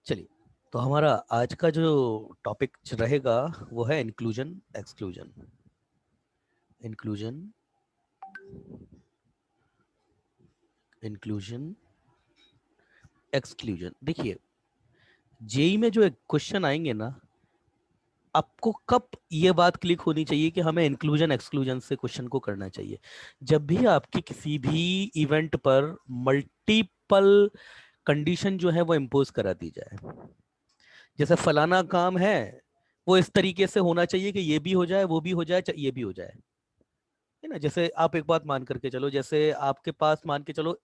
चलिए, तो हमारा आज का जो टॉपिक रहेगा वो है inclusion exclusion. Inclusion, inclusion, exclusion. देखिए, जेई में जो क्वेश्चन आएंगे ना, आपको कब ये बात क्लिक होनी चाहिए कि हमें इंक्लूजन एक्सक्लूजन से क्वेश्चन को करना चाहिए। जब भी आपकी किसी भी इवेंट पर मल्टीपल कंडीशन जो है वो इम्पोज करा दी जाए। जैसे फलाना काम है, वो इस तरीके से होना चाहिए कि ये भी हो जाए, वो भी हो जाए, ये भी हो जाए, है ना। जैसे आप एक बात मान करके चलो, जैसे आपके पास मान के चलो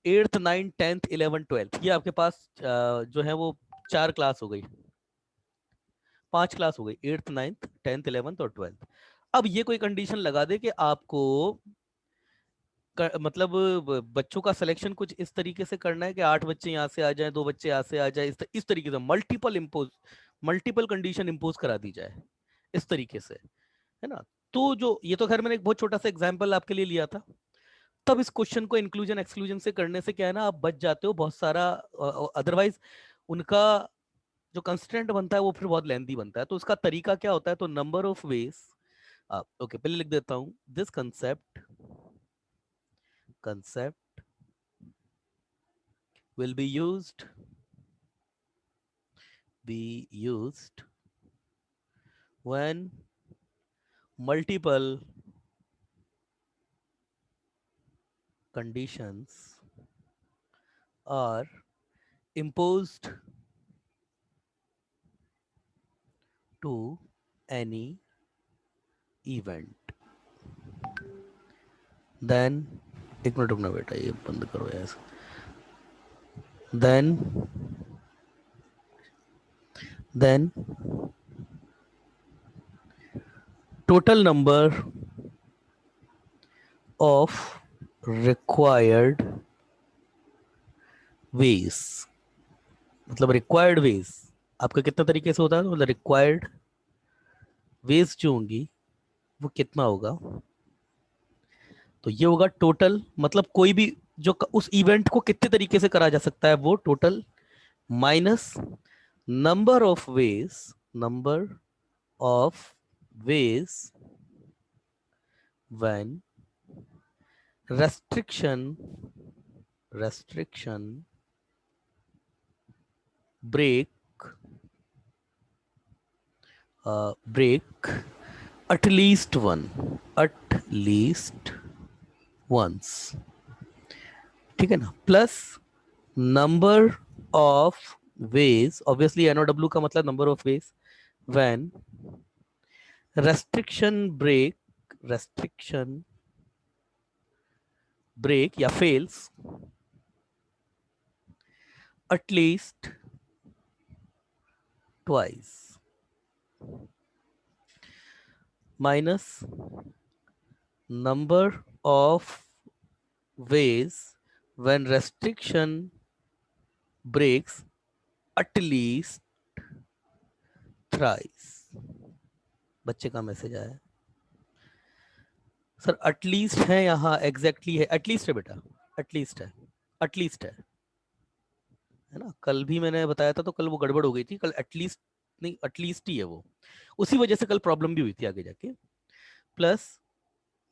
8th 9th 10th 11th 12th, ये आपके पास जो है वो 4 क्लास हो गई, 5 क्लास हो गई, 8th 9th 10th 11th और 12th। अब ये कोई कंडीशन लगा दे कि आपको मतलब बच्चों का सिलेक्शन कुछ इस तरीके से करना है कि 8 बच्चे यहाँ से आ जाएं, 2 बच्चे यहाँ से आ जाए, इस तरीके से मल्टीपल कंडीशन इम्पोज करा दी जाए इस तरीके से, है ना। तो जो ये तो खैर मैंने एक बहुत छोटा सा एग्जाम्पल आपके लिए लिया था। तब इस क्वेश्चन को इंक्लूजन एक्सक्लूजन से करने से क्या है ना, आप बच जाते हो बहुत सारा। अदरवाइज उनका जो कंस्ट्रेंट बनता है वो फिर बहुत लेंथी बनता है। तो उसका तरीका क्या होता है, तो नंबर ऑफ वेज। ओके, पहले लिख देता हूं, this concept concept will be used when multiple conditions are imposed to any event. Then एक मिनट रुकना बेटा, ये बंद करो ऐसे। Then total number of required ways, मतलब रिक्वायर्ड वेज आपका कितना तरीके से होता है, मतलब रिक्वायर्ड वेज जो होंगी वो कितना होगा। तो ये होगा टोटल, मतलब कोई भी जो उस इवेंट को कितने तरीके से करा जा सकता है वो total, minus number of ways, number of ways when restriction break break at least once, ठीक है ना, plus number of ways, obviously NOW का मतलब number of ways when restriction break या fails at least twice, minus number of ways when restriction breaks at least thrice। बच्चे का message आया sir, at least है यहाँ, एग्जैक्टली है, एटलीस्ट है बेटा, एटलीस्ट है ना। कल भी मैंने बताया था तो कल वो गड़बड़ हो गई थी, कल एटलीस्ट नहीं, एटलीस्ट ही है वो, उसी वजह से कल प्रॉब्लम भी हुई थी आगे जाके। Plus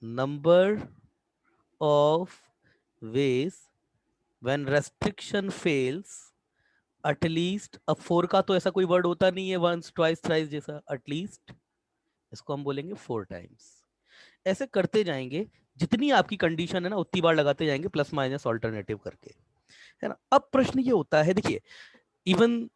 number of ways when restriction fails at least. अब 4 का तो ऐसा कोई वर्ड होता नहीं है वंस ट्वाइस थ्राइस जैसा, एटलीस्ट इसको हम बोलेंगे 4 टाइम्स। ऐसे करते जाएंगे, जितनी आपकी कंडीशन है ना उतनी बार लगाते जाएंगे, प्लस माइनस ऑल्टरनेटिव करके, है ना। अब प्रश्न ये होता है, देखिए, इवन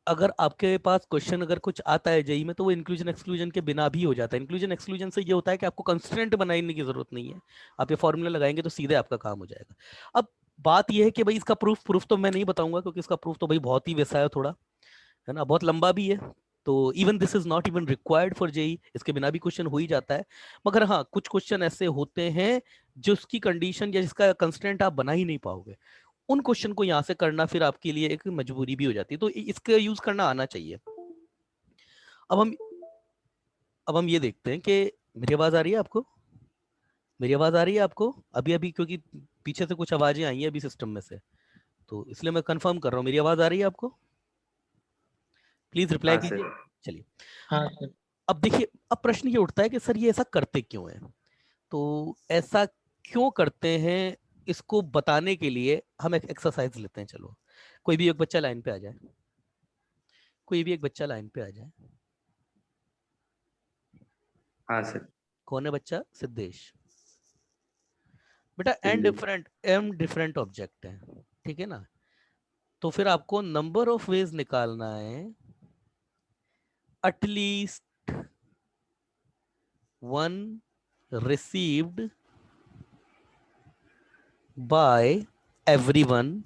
अगर आपके पास क्वेश्चन अगर कुछ आता है जेई में तो वो इंक्लूजन एक्सक्लूजन के बिना भी हो जाता है। इंक्लूजन एक्सक्लूजन से ये होता है कि आपको कंस्ट्रेंट बनाने की जरूरत नहीं है, आप ये फॉर्मूला लगाएंगे तो सीधे आपका काम हो जाएगा। अब बात यह है कि भाई इसका प्रूफ तो मैं नहीं बताऊंगा, क्योंकि इसका प्रूफ तो भाई बहुत ही वैसा है थोड़ा, है ना, बहुत लंबा भी है। तो even this is not even required for JEE, इसके बिना भी क्वेश्चन हो ही जाता है। मगर हाँ, कुछ क्वेश्चन ऐसे होते हैं जो उसकी कंडीशन या जिसका कंस्टेंट आप बना ही नहीं पाओगे, उन क्वेश्चन को यहाँ से करना फिर आपके लिए एक मजबूरी भी हो जाती है, तो इसका यूज करना आना चाहिए। अब हम अब हम ये देखते हैं कि मेरी आवाज आ रही है आपको, मेरी आवाज आ रही है आपको अभी अभी, क्योंकि पीछे से कुछ आवाजें आई हैं अभी सिस्टम में से। तो इसलिए मैं कंफर्म कर रहा हूँ। मेरी आवाज आ रही है आपको? प्लीज रिप्लाई हाँ कीजिए। सर। चलिए, हाँ सर। अब देखिए, अब प्रश्न ये उठता है कि सर ये ऐसा करते क्यों है? तो ऐसा क्यों करते हैं, इसको बताने के लिए हम एक एक्सरसाइज लेते हैं। चलो, कोई भी एक बच्चा लाइन पे आ जाए, कोई भी एक बच्चा लाइन पे आ जाए। हाँ सर। कौन है बच्चा? सिद्धेश। बेटा सिद्धेश। एम डिफरेंट ऑब्जेक्ट है, ठीक है ना? तो फिर आपको नंबर ऑफ वेज निकालना है, at least one received by everyone,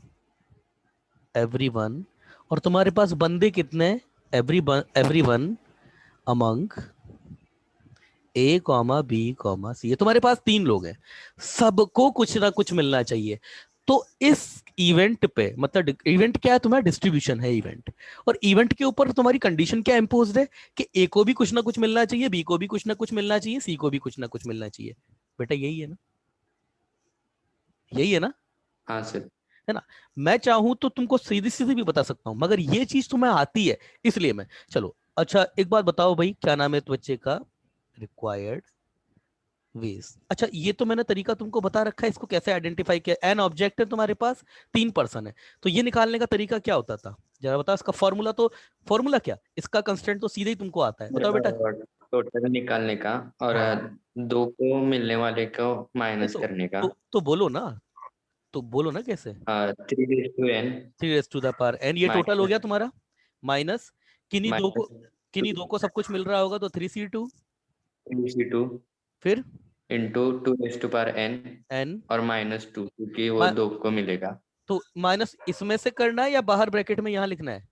और तुम्हारे पास बंदे कितने हैं? Everyone among A comma B comma सी। तुम्हारे पास 3 लोग हैं, सबको कुछ ना कुछ मिलना चाहिए। तो इस इवेंट पे, मतलब इवेंट क्या है? तुम्हारा डिस्ट्रीब्यूशन है इवेंट, और इवेंट के ऊपर तुम्हारी कंडीशन क्या इंपोज्ड है कि ए को भी कुछ ना कुछ मिलना चाहिए, बी को भी कुछ ना कुछ मिलना चाहिए, सी को भी कुछ ना कुछ मिलना चाहिए। बेटा यही है ना? यही है ना? हाँ सर। है ना? मैं चाहूं तो तुमको सीधी सीधी भी बता सकता हूं, मगर ये चीज तुम्हें आती है इसलिए मैं। चलो अच्छा, एक बात बताओ भाई, क्या नाम है इस बच्चे का? Required ways. अच्छा, ये तो मैंने तरीका तुमको बता रखा है, इसको कैसे आइडेंटिफाई किया। एन ऑब्जेक्ट है तुम्हारे पास, 3 पर्सन है, तो ये निकालने का तरीका क्या होता था? जरा बताओ इसका फॉर्मूला। तो फॉर्मूला क्या, इसका कंस्टेंट तो सीधे ही तुमको आता है, बताओ बेटा। टोटल निकालने का और हाँ, 2 को मिलने वाले को नहीं माइनस करने का। तो बोलो ना, तो बोलो ना कैसे। 3 3 एन, ये टोटल हो माइनस गया तुम्हारा, माइनस माइनस किन्हीं दो को सब कुछ मिल रहा होगा, तो 3c2, 3c2 फिर इंटू 2n एन। और -2 क्योंकि वो 2 को मिलेगा। तो माइनस इसमें से करना है या बाहर ब्रैकेट में यहाँ लिखना है?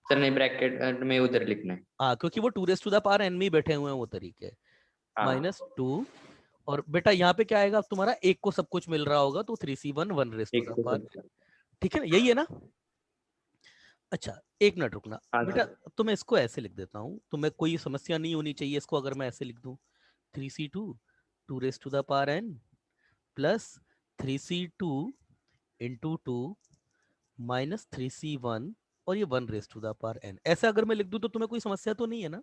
सर नहीं, ब्रैकेट में उधर लिखना है। हाँ, क्योंकि वो 2 एन में ही बैठे हुए हैं वो तरीके। हाँ -2, और बेटा यहाँ पे क्या आएगा तुम्हारा? एक को सब कुछ मिल रहा होगा, तो 3c1 1 एक को। ठीक है ना? यही है ना? अच्छा, एक मिनट रुकना हाँ बेटा, सर। तो मैं इसको ऐसे लिख देता हूँ, तुम्हें कोई समस्या नहीं होनी चाहिए इसको अगर मैं ऐसे लिख दूं। 3c2 2n plus 3c2 into 2 -3c1, और ये 1n। ऐसा अगर मैं लिख दूं तो तुम्हें कोई समस्या तो नहीं है ना?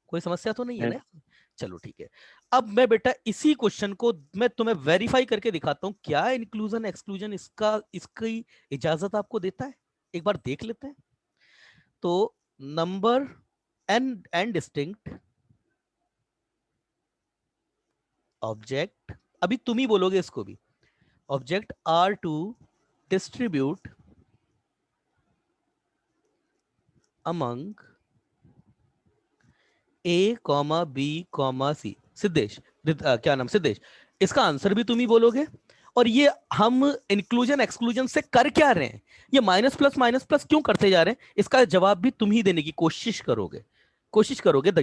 कोई समस्या तो नहीं है ना? चलो ठीक है। अब मैं बेटा इसी क्वेश्चन को मैं तुम्हें वेरीफाई करके दिखाता हूं, क्या इंक्लूजन एक्सक्लूजन इसका, इसकी इजाजत आपको देता है। एक बार देख लेते हैं। तो नंबर एन डिस्टिंक्ट ऑब्जेक्ट, अभी तुम ही बोलोगे इसको भी, object are to distribute among A comma B comma C. Siddhesh, क्या नाम सिद्धेश, इसका आंसर भी तुम ही बोलोगे। और ये हम इंक्लूजन एक्सक्लूजन से कर क्या रहे हैं, ये माइनस प्लस क्यों करते जा रहे हैं, इसका जवाब भी तुम ही देने की कोशिश करोगे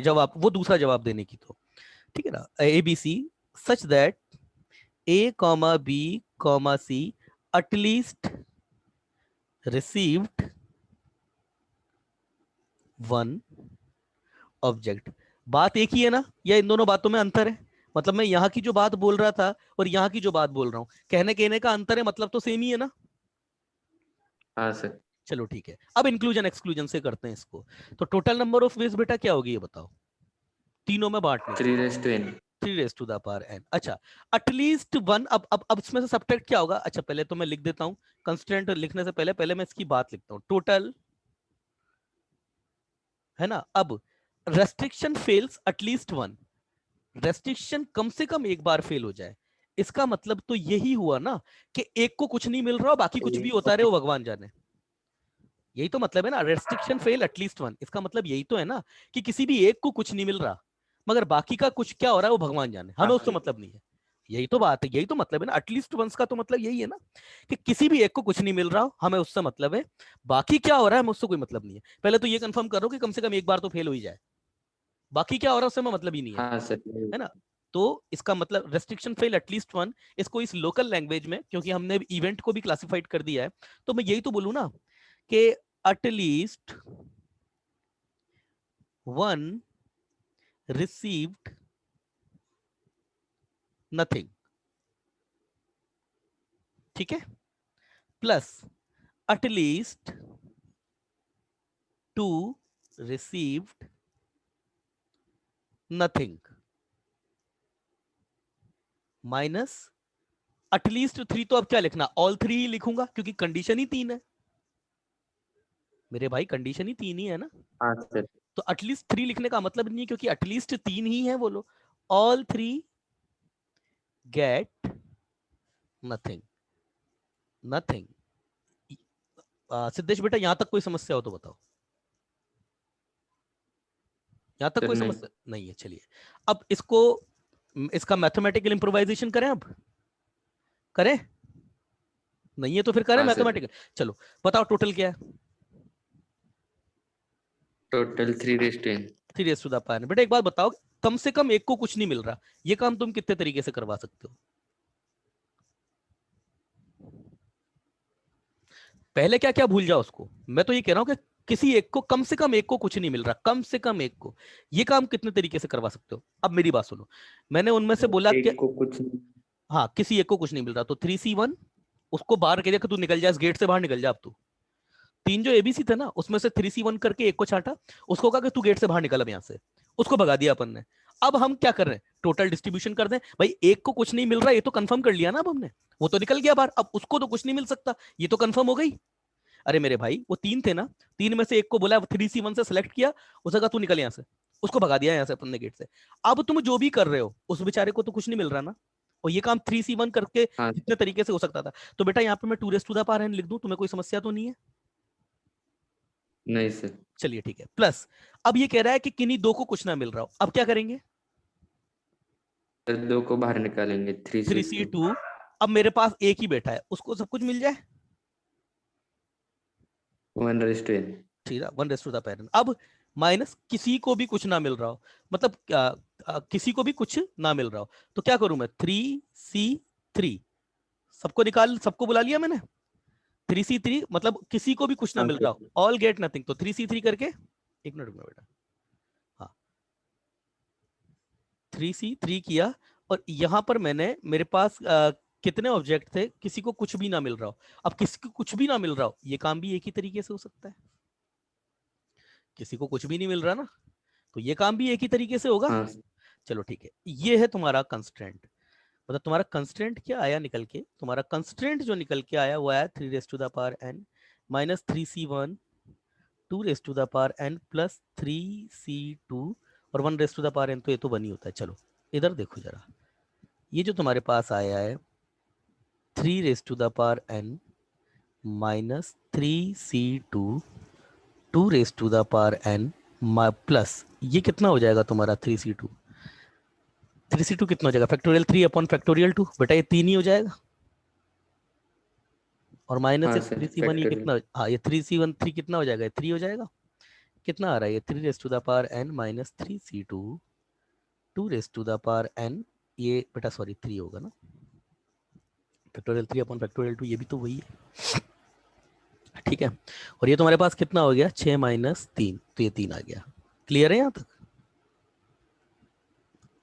जवाब, वो दूसरा जवाब देने की। तो ठीक है ना? A B C such that A comma B comma C at least received one object. बात एक ही है ना, या इन दोनों बातों में अंतर है? मतलब मैं यहाँ की जो बात बोल रहा था और यहाँ की जो बात बोल रहा हूँ, कहने कहने का अंतर है, मतलब तो सेम ही है ना? हाँ सर। चलो ठीक है, अब इंक्लूजन एक्सक्लूजन से करते हैं इसको। तो टोटल नंबर ऑफ वेज बेटा क्या होगी ये बताओ, तीनों में बांटने की। 3n। 3n। अच्छा, एटलीस्ट वन। अब इसमें से सब्ट्रैक्ट क्या होगा? अच्छा, पहले तो मैं लिख देता हूँ, कंस्टेंट लिखने से पहले पहले मैं इसकी बात लिखता हूँ, टोटल, है ना? अब restriction fails at least one, restriction कम से कम एक बार फेल हो जाए, इसका मतलब तो यही हुआ ना कि एक को कुछ नहीं मिल रहा हो, बाकी कुछ भी होता रहे, वो भगवान जाने। यही तो मतलब है ना, रेस्ट्रिक्शन फेल एटलीस्ट वन, इसका मतलब यही तो है ना कि किसी भी एक को कुछ नहीं मिल रहा, मगर बाकी का कुछ क्या हो रहा है वो भगवान जाने, हमें उससे मतलब नहीं है। यही तो बात है, यही तो मतलब है ना, एटलीस्ट वंस का तो मतलब यही है ना कि किसी भी एक को कुछ नहीं मिल रहा हो, हमें उससे मतलब है, बाकी क्या हो रहा है हमें उससे कोई मतलब नहीं है। पहले तो ये कंफर्म करो कि कम से कम एक बार तो फेल हो ही जाए, बाकी क्या हो रहा है उससे हमें मतलब ही नहीं है। हाँ सर। है ना? तो इसका मतलब रेस्ट्रिक्शन फेल एटलीस्ट वन, इसको इस लोकल लैंग्वेज में, क्योंकि हमने इवेंट को भी क्लासिफाइड कर दिया है, तो मैं यही तो बोलूं ना कि एटलीस्ट वन रिसीव्ड नथिंग। ठीक है, plus at least 2 received nothing minus at least 3। तो अब क्या लिखना, ऑल 3 ही लिखूंगा क्योंकि कंडीशन ही 3 है मेरे भाई, कंडीशन ही 3 ही है ना। हाँ सर। तो एटलीस्ट 3 लिखने का मतलब नहीं है क्योंकि एटलीस्ट 3 ही है बोलो। All 3 gate nothing, nothing. Siddhesh बेटा, यहां तक कोई समस्या हो तो बताओ। यहां तक सर कोई नहीं। समस्या नहीं है, चलिए। अब इसको, इसका मैथमेटिकल इंप्रोवाइजेशन करें, अब करें, नहीं है तो फिर करें हाँ सर। मैथमेटिकल। चलो बताओ टोटल क्या है। Total 3 rest to n। 3 बेटा एक बात बताओ, कम से कम एक को कुछ नहीं मिल रहा, ये काम तुम कितने तरीके से करवा सकते हो। पहले क्या क्या भूल जाओ उसको, मैं तो ये कह रहा हूं कि किसी एक को, कम से कम एक को कुछ नहीं मिल रहा, कम से कम एक को, ये काम कितने तरीके से करवा सकते हो। अब मेरी बात सुनो, मैंने उनमें से बोला कि एक को कुछ नहीं। हाँ किसी एक को कुछ नहीं मिल रहा, तो 3C1 उसको बाहर कह दिया कि तू निकल जा, इस गेट से बाहर निकल जा अब तू। 3 जो एबीसी थे ना उसमें से 3C1 करके एक को छाटा, उसको कहा कि तू गेट से बाहर निकल अब यहाँ से, उसको भगा दिया अपन ने। अब हम क्या कर रहे हैं, टोटल डिस्ट्रीब्यूशन कर दें भाई, एक को कुछ नहीं मिल रहा, ये तो कंफर्म कर लिया ना अब हमने, वो तो निकल गया बाहर, अब उसको तो कुछ नहीं मिल सकता, ये तो कंफर्म हो गई। अरे मेरे भाई वो 3 थे ना, 3 में से एक को बोला 3C1 से सेलेक्ट किया, उसने कहा तू निकल यहाँ से, उसको भगा दिया यहाँ से अपन ने गेट से। अब तुम जो भी कर रहे हो उस बेचारे को तो कुछ नहीं मिल रहा ना, और ये काम 3C1 करके हाँ कितने तरीके से हो सकता था। तो बेटा यहाँ पे मैं 2 लिख दूं, तुम्हें कोई समस्या तो नहीं है। नहीं सर। चलिए ठीक है, प्लस अब ये कह रहा है कि किन्हीं दो को कुछ ना मिल रहा हो, अब क्या करेंगे, सर 2 को बाहर निकालेंगे, 3C2। 3C2। अब मेरे पास एक ही बैठा है, उसको सब कुछ मिल जाए, 1 रेस्ट टू n। ठीक है, 1 अब माइनस किसी को भी कुछ ना मिल रहा हो, मतलब किसी को भी कुछ ना मिल रहा हो, तो क्या करूं मैं, 3C3, सबको निकाल, सबको बुला लिया मैंने। 3C3 मतलब किसी को भी कुछ ना हाँ मिल रहा हो, सर। ऑल गेट नथिंग, तो 3C3 करके, एक मिनट रुकना बेटा, हाँ 3C3 किया। और यहां पर मैंने, मेरे पास कितने ऑब्जेक्ट थे, किसी को कुछ भी ना मिल रहा हो, अब किसी को कुछ भी ना मिल रहा हो, ये काम भी एक ही तरीके से हो सकता है, किसी को कुछ भी नहीं मिल रहा ना, तो ये काम भी एक ही तरीके से होगा। हाँ सर। चलो ठीक है, ये है तुम्हारा कंस्ट्रेंट, मतलब तुम्हारा कंस्ट्रेंट क्या आया निकल के, तुम्हारा कंस्ट्रेंट जो निकल के आया वो आया 3 माइनस 3C1 2 प्लस 3C2 और 1 तो ये तो बनी होता है। चलो इधर देखो जरा, ये जो तुम्हारे पास आया है 3 माइनस 3C2 2 प्लस ये कितना हो जाएगा तुम्हारा 3C2 कितना हो जाएगा, फैक्टोरियल 3/फैक्टोरियल 2, बेटा ये 3 ही हो जाएगा, और माइनस हाँ ये सर 3C1 ये फैक्टोरियल। कितना, हाँ ये 3C1 3 कितना हो जाएगा, ये 3 हो जाएगा। कितना आ रहा है ये, 3 माइनस 3C2 2 ये बेटा सॉरी 3 होगा ना, फैक्टोरियल 3/फैक्टोरियल 2 ये भी तो वही है, ठीक है। और ये तुम्हारे पास कितना हो गया, 6 - 3, तो ये 3 आ गया। क्लियर है यहाँ तक,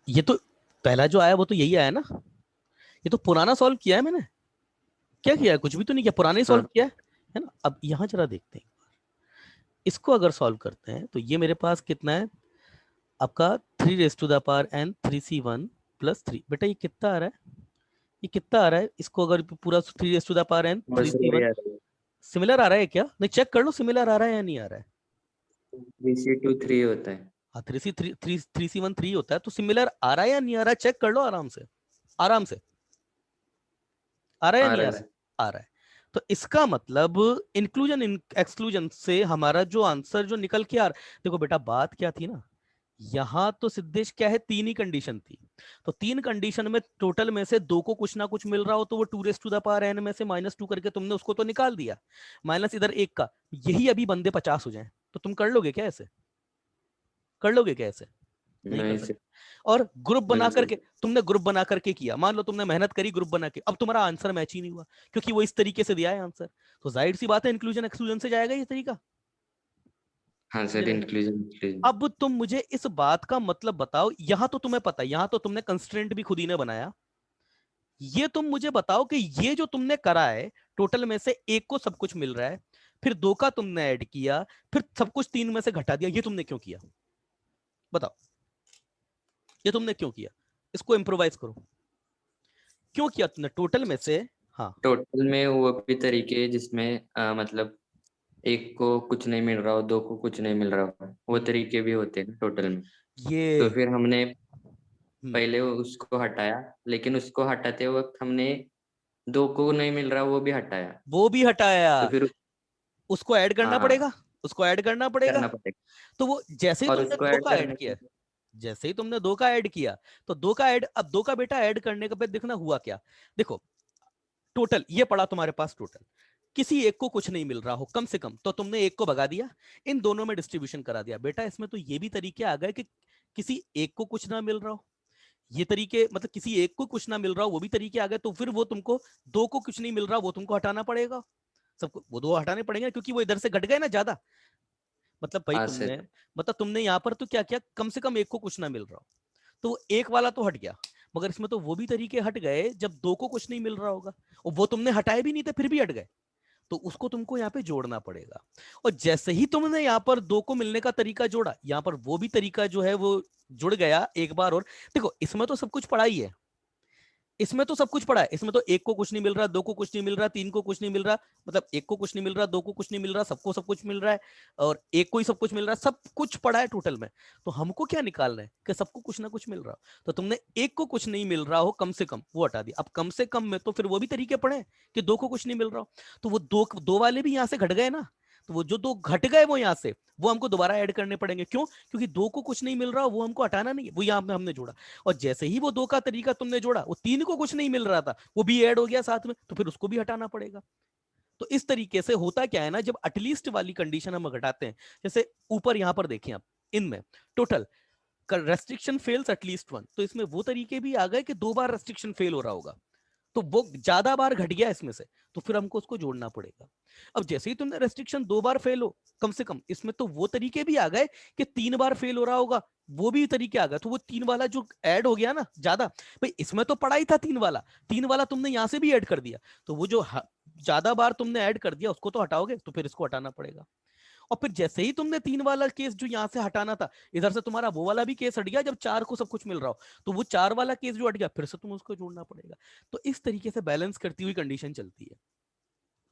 ये तो पहला जो आया वो तो यही आया ना, ये तो पुराना सॉल्व किया है मैंने, क्या किया है, कुछ भी तो नहीं किया, पुराना ही सॉल्व हाँ किया है ना। अब यहाँ जरा देखते हैं, इसको अगर सॉल्व करते हैं तो ये मेरे पास कितना है आपका, 3 raise to the power n 3C1 plus 3, बेटा ये कितना आ रहा है, ये कितना आ रहा है, इसको अगर पूरा 3 raise to the power n बस 3C1, सिमिलर आ रहा है क्या, नहीं चेक कर लो सिमिलर आ रहा है या नहीं आ रहा है। 3C2 3 होता है। हाँ 3C1 3 होता है, तो सिमिलर आ रहा है या नहीं आ रहा है, चेक कर लो आराम से, आराम से, आ रहा है या आ नहीं रहा आ है रहा है, सर। आ रहा है। तो इसका मतलब इंक्लूजन एक्सक्लूजन से हमारा जो आंसर जो निकल के आ रहा, देखो बेटा बात क्या थी ना, यहां तो सिद्धेश क्या है, 3 ही कंडीशन थी, तो 3 कंडीशन में टोटल में से 2 को कुछ ना कुछ मिल रहा हो, तो वो 2 raise to the power n में से -2 करके तुमने उसको तो निकाल दिया, माइनस इधर एक का, यही अभी बंदे 50 हो जाए, तो तुम कर लोगे क्या ऐसे, कर लोगे क्या ऐसे, नहीं कर नहीं सकते। सर। और ग्रुप बना नहीं करके, सर। तुमने ग्रुप बना करके किया, मान लो तुमने मेहनत करी ग्रुप बना के, अब तुम्हारा आंसर मैच ही नहीं हुआ क्योंकि वो इस तरीके से दिया है आंसर, तो जाहिर सी बात है इंक्लूजन एक्सक्लूजन से जाएगा ये तरीका, हाँ नहीं सर जाएगा। Inclusion inclusion. अब तुम मुझे इस बात का मतलब बताओ, यहां तो तुम्हें पता है, यहां तो तुमने कंस्ट्रेंट भी खुद ही ने बनाया, ये तुम मुझे बताओ कि ये जो तुमने करा है, टोटल में से एक को सब कुछ मिल रहा है, फिर दो का तुमने ऐड किया, फिर सब कुछ तीन में से घटा दिया, ये तुमने क्यों किया? बताओ, ये तुमने क्यों किया? इसको इम्प्रोवाइज करो, क्यों किया तुमने टोटल में से? हाँ, टोटल में वो भी तरीके हैं जिसमें मतलब एक को कुछ नहीं मिल रहा हो, दो को कुछ नहीं मिल रहा हो, वो तरीके भी होते हैं टोटल में। तो ये फिर हमने हम्म, पहले उसको हटाया, लेकिन उसको हटाते वक्त हमने दो को नहीं मिल रहा वो भी हटाया। वो भी हटाया, तो फिर उसको ऐड करना हाँ, पड़ेगा, उसको ऐड करना पड़ेगा। करना पड़ेगा। तो वो जैसे ही और तुमने उसको दो ऐड का ऐड करने किया, के जैसे ही तुमने दो का ऐड किया, तो दो का ऐड, अब दो का बेटा ऐड करने के बाद देखना हुआ क्या। देखो, टोटल ये पड़ा तुम्हारे पास, टोटल किसी एक को कुछ नहीं मिल रहा हो कम से कम, तो तुमने एक को भगा दिया, इन दोनों में डिस्ट्रीब्यूशन करा दिया। बेटा इसमें तो ये भी तरीके आ गए कि किसी एक को कुछ ना मिल रहा हो, ये तरीके मतलब किसी एक को कुछ ना मिल रहा हो, वो भी तरीके आ गए। तो फिर वो तुमको, दो को कुछ नहीं मिल रहा वो तुमको हटाना पड़ेगा, सबको वो दो हटाने पड़ेंगे, क्योंकि वो इधर से घट गए ना ज्यादा। मतलब भाई हाँ तुमने, सर। मतलब तुमने यहाँ पर तो क्या किया, कम से कम एक को कुछ ना मिल रहा हो, तो वो एक वाला तो हट गया, मगर इसमें तो वो भी तरीके हट गए जब दो को कुछ नहीं मिल रहा होगा, और वो तुमने हटाए भी नहीं थे फिर भी हट गए, तो उसको तुमको यहाँ पे जोड़ना पड़ेगा। और जैसे ही तुमने यहाँ पर दो को मिलने का तरीका जोड़ा, यहाँ पर वो भी तरीका जो है वो जुड़ गया एक बार और। देखो इसमें तो सब कुछ पड़ा ही है, इसमें तो सब कुछ पड़ा है, इसमें तो एक को कुछ नहीं मिल रहा, दो को कुछ नहीं मिल रहा, तीन को कुछ नहीं मिल रहा, मतलब एक को कुछ नहीं मिल रहा, दो को कुछ नहीं मिल रहा, सबको सब कुछ मिल रहा है, और एक को ही सब कुछ मिल रहा है, सब कुछ पड़ा है टोटल में। तो हमको क्या निकालना है कि सबको कुछ ना कुछ मिल रहा हो। तो तुमने एक को कुछ नहीं मिल रहा हो कम से कम, वो हटा दिया। अब कम से कम में तो फिर वो भी तरीके पड़े हैं कि दो को कुछ नहीं मिल रहा हो, तो वो दो दो वाले भी यहां से घट गए ना, तो वो जो दो घट गए वो यहां से, वो हमको दोबारा ऐड करने पड़ेंगे। क्यों? क्योंकि दो को कुछ नहीं मिल रहा, वो हमको हटाना नहीं है, वो यहाँ पे हमने जोड़ा। और जैसे ही वो दो का तरीका तुमने जोड़ा, वो तीन को कुछ नहीं मिल रहा था, वो भी ऐड हो गया साथ में, तो फिर उसको भी हटाना पड़ेगा। तो इस तरीके से होता क्या है ना, जब एटलीस्ट वाली कंडीशन हम घटाते हैं, जैसे ऊपर यहां पर देखें आप, इनमें total restriction fails at least one, तो इसमें वो तरीके भी आ गए कि दो बार रेस्ट्रिक्शन फेल हो रहा होगा, तो वो ज्यादा बार घट गया इसमें से, तो फिर हमको उसको जोड़ना पड़ेगा। अब जैसे ही तुमने रेस्ट्रिक्शन दो बार फेल हो कम से कम, इसमें तो वो तरीके भी आ गए कि तीन बार फेल हो रहा होगा, वो भी तरीके आ गए, तो वो तीन वाला जो ऐड हो गया ना ज्यादा, भाई इसमें तो पड़ा ही था तीन वाला, तीन वाला तुमने यहां से भी ऐड कर दिया, तो वो जो ज्यादा बार तुमने ऐड कर दिया उसको तो हटाओगे, तो फिर इसको हटाना पड़ेगा। और फिर जैसे ही तुमने तीन वाला केस जो यहां से हटाना था, इधर से तुम्हारा वो वाला भी केस हट गया, जब चार को सब कुछ मिल रहा हो, तो वो चार वाला केस जो हट गया, फिर से तुम उसको जोड़ना पड़ेगा। तो इस तरीके से बैलेंस करती हुई कंडीशन चलती है।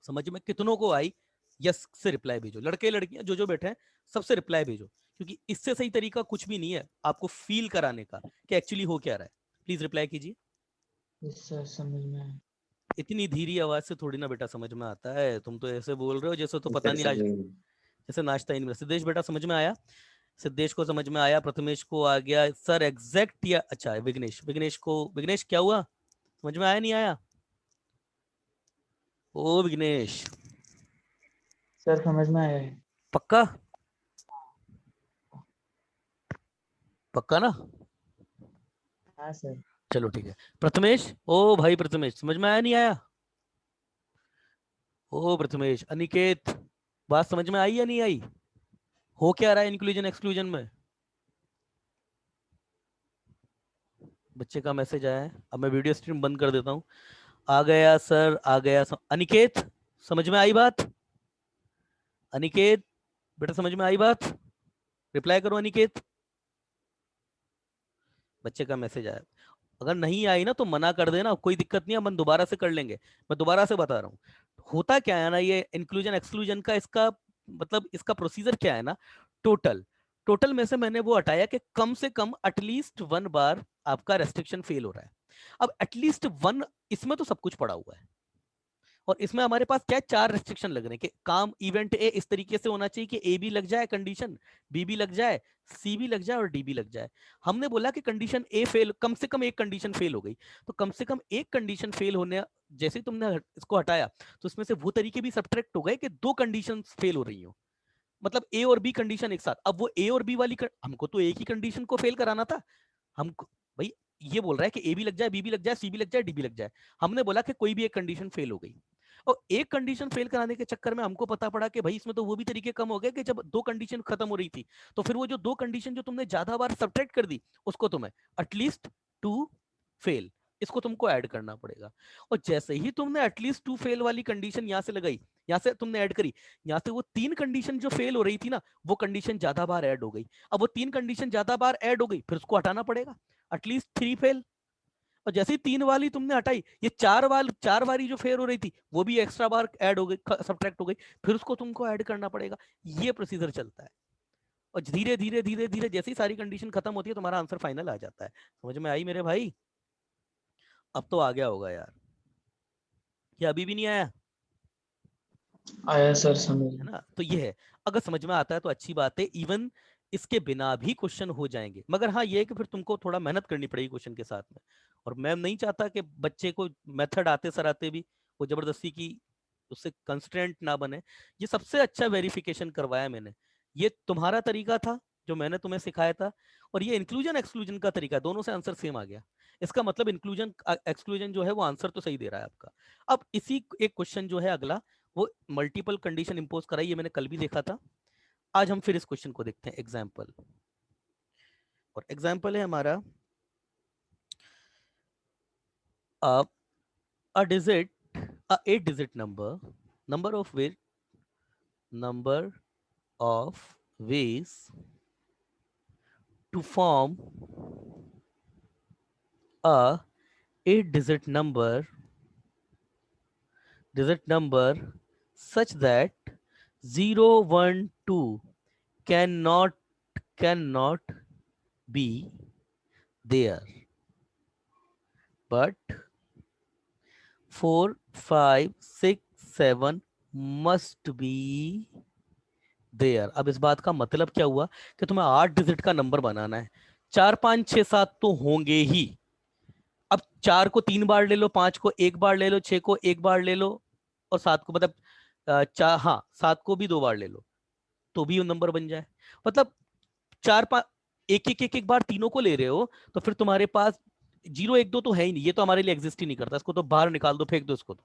समझ में कितनों को आई? यस से रिप्लाई भेजो, लड़के लड़कियां जो जो बैठे हैं सबसे रिप्लाई भेजो, क्योंकि इससे सही तरीका कुछ भी नहीं है आपको फील कराने का कि एक्चुअली हो क्या रहा है। प्लीज रिप्लाई कीजिए। यस सर, समझ में आया। इतनी धीरी आवाज से थोड़ी ना बेटा समझ में आता है, तुम तो ऐसे बोल रहे हो जैसे तो पता सर नहीं आज समझ जैसे नाश्ता ही नहीं मिला। सिद्धेश बेटा समझ में आया? सिद्धेश को समझ में आया, प्रथमेश को आ गया सर एग्जैक्ट, या अच्छा विघ्नेश, विघ्नेश को, विघ्नेश क्या हुआ, समझ में आया नहीं आया? ओ विघ्नेश, सर समझ में आया है। पक्का? पक्का ना? हाँ सर। चलो ठीक है। प्रथमेश, ओ भाई प्रथमेश समझ में आया नहीं आया? ओ प्रथमेश, अनिकेत, बात समझ में आई या नहीं आई? हो क्या रहा है इंक्लूजन एक्सक्लूजन में? बच्चे का मैसेज आया है, अब मैं वीडियो स्ट्रीम बंद कर देता हूँ। आ गया सर, आ गया अनिकेत, समझ में आई बात? अनिकेत बेटा समझ में आई बात? रिप्लाई करो अनिकेत। बच्चे का मैसेज आया, अगर नहीं आई ना तो मना कर देना, कोई दिक्कत नहीं है, अपन दोबारा से कर लेंगे। मैं दोबारा से बता रहा हूँ, होता क्या है ना, ये इंक्लूजन एक्सक्लूजन का इसका मतलब इसका प्रोसीजर क्या है ना, टोटल टोटल में से मैंने वो हटाया कि कम से कम एटलीस्ट वन बार आपका रेस्ट्रिक्शन फेल हो रहा है। अब एटलीस्ट वन, इसमें तो सब कुछ पड़ा हुआ है, और इसमें हमारे पास क्या है, चार रेस्ट्रिक्शन लग रहे हैं कि काम इवेंट ए इस तरीके से होना चाहिए कि ए भी लग जाए कंडीशन, बी भी लग जाए, सी भी लग जाए और डी भी लग जाए। हमने बोला कि कंडीशन ए फेल, कम से कम एक कंडीशन फेल हो गई, तो कम से कम एक कंडीशन फेल होने, जैसे ही तुमने इसको हटाया, तो इसमें से वो तरीके भी सब्ट्रैक्ट हो गए कि दो कंडीशन फेल हो रही हो, मतलब ए और बी कंडीशन एक साथ। अब वो ए और बी वाली हमको तो एक ही कंडीशन को फेल कराना था, हम भाई ये बोल रहा है कि ए भी लग जाए, बी भी लग जाए, सी भी लग जाए, डी भी लग जाए, हमने बोला कि कोई भी एक कंडीशन फेल हो गई। और एक कंडीशन फेल कराने के चक्कर में हमको पता पड़ा कि भाई इसमें तो वो भी तरीके कम हो गए कि जब दो कंडीशन खत्म हो रही थी, तो फिर वो जो दो कंडीशन जो तुमने ज्यादा बार सब्ट्रैक्ट कर दी, उसको तुम्हें एटलीस्ट टू फेल, इसको तुमको ऐड करना पड़ेगा। और जैसे ही तुमने एटलीस्ट 2 फेल वाली कंडीशन यहाँ से लगाई, यहाँ से तुमने ऐड करी, यहाँ से वो 3 कंडीशन जो फेल हो रही थी ना, वो कंडीशन ज्यादा बार ऐड हो गई। अब वो 3 कंडीशन ज्यादा बार ऐड हो गई, फिर उसको हटाना पड़ेगा, एटलीस्ट 3 फेल। और जैसे ही 3 वाली तुमने हटाई, ये 4 वाली जो फेल हो रही थी वो भी एक्स्ट्रा बार ऐड हो गई, सब्ट्रैक्ट हो गई, फिर उसको तुमको ऐड करना पड़ेगा। ये प्रोसीजर चलता है। और धीरे धीरे धीरे धीरे जैसे ही सारी कंडीशन खत्म होती है, तुम्हारा आंसर फाइनल आ जाता है। समझ में आई मेरे भाई? अब तो आ गया होगा यार, या अभी भी नहीं आया? आया सर समझ है में। ना? तो ये है, अगर समझ में आता है तो अच्छी बात है, इवन इसके बिना भी क्वेश्चन हो जाएंगे। मगर हाँ, ये है कि फिर तुमको थोड़ा मेहनत करनी पड़ेगी क्वेश्चन के साथ में। और मैं नहीं चाहता कि बच्चे को मेथड आते सर आते भी वो जबरदस्ती की उससे कंस्ट्रेंट ना बने। ये सबसे अच्छा वेरिफिकेशन करवाया मैंने। ये तुम्हारा तरीका था जो मैंने तुम्हें सिखाया था, और ये इंक्लूजन एक्सक्लूजन का तरीका, दोनों से आंसर सेम आ गया। इसका मतलब इंक्लूजन एक्सक्लूजन जो है वो आंसर तो सही दे रहा है आपका। अब इसी एक क्वेश्चन जो है अगला, वो मल्टीपल कंडीशन इंपोज कराई, ये मैंने कल भी देखा था। आज हम फिर इस क्वेश्चन को देखते हैं एग्जाम्पल। और एग्जाम्पल है हमारा a digit, a 8-digit number of ways to form a 8-digit number such that 0, 1, 2 cannot be there, but 4, 5, 6, 7 must be there। अब इस बात का मतलब क्या हुआ कि तुम्हें 8 डिजिट का नंबर बनाना है। 4, 5, 6, 7 तो होंगे ही। अब 4 को 3 बार ले लो, 5 को 1 बार ले लो, 6 को 1 बार ले लो, और 7 को मतलब 7 को भी 2 बार ले लो, तो भी नंबर बन जाए। मतलब 4, 5 एक बार तीनों को ले रहे हो, तो फिर तुम्हारे पास 0, 1, 2 तो है ही नहीं, ये तो हमारे लिए एग्जिस्ट ही नहीं करता, इसको तो बाहर निकाल दो, फेंक दो इसको तो,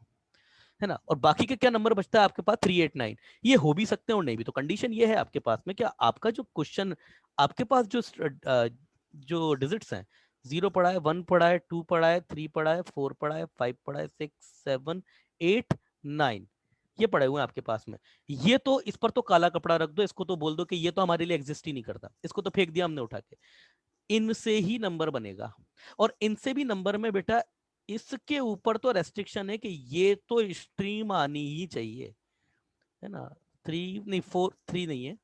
है ना? और बाकी के क्या नंबर बचता है आपके पास? 3, 8, 9। ये हो भी सकते हैं और नहीं भी। तो कंडीशन ये है आपके पास में, क्या आपका जो क्वेश्चन, आपके पास जो डिजिट्स हैं, 0 पड़ा है, 1 पड़ा है, 2 पड़ा है, 3 पड़ा है, 4 पड़ा है, 5 पड़ा है, 6, 7, 8, 9, ये पड़े हुए हैं आपके पास में। ये तो इस पर तो काला कपड़ा रख दो, इसको तो बोल दो कि ये तो हमारे लिए एग्जिस्ट ही नहीं करता, इसको तो फेंक दिया हमने उठा के। इनसे ही नंबर बनेगा। और इनसे भी नंबर में बेटा इसके ऊपर तो रेस्ट्रिक्शन है कि ये तो स्ट्रीम आनी ही चाहिए, है ना? 3 नहीं, 4, 3 नहीं है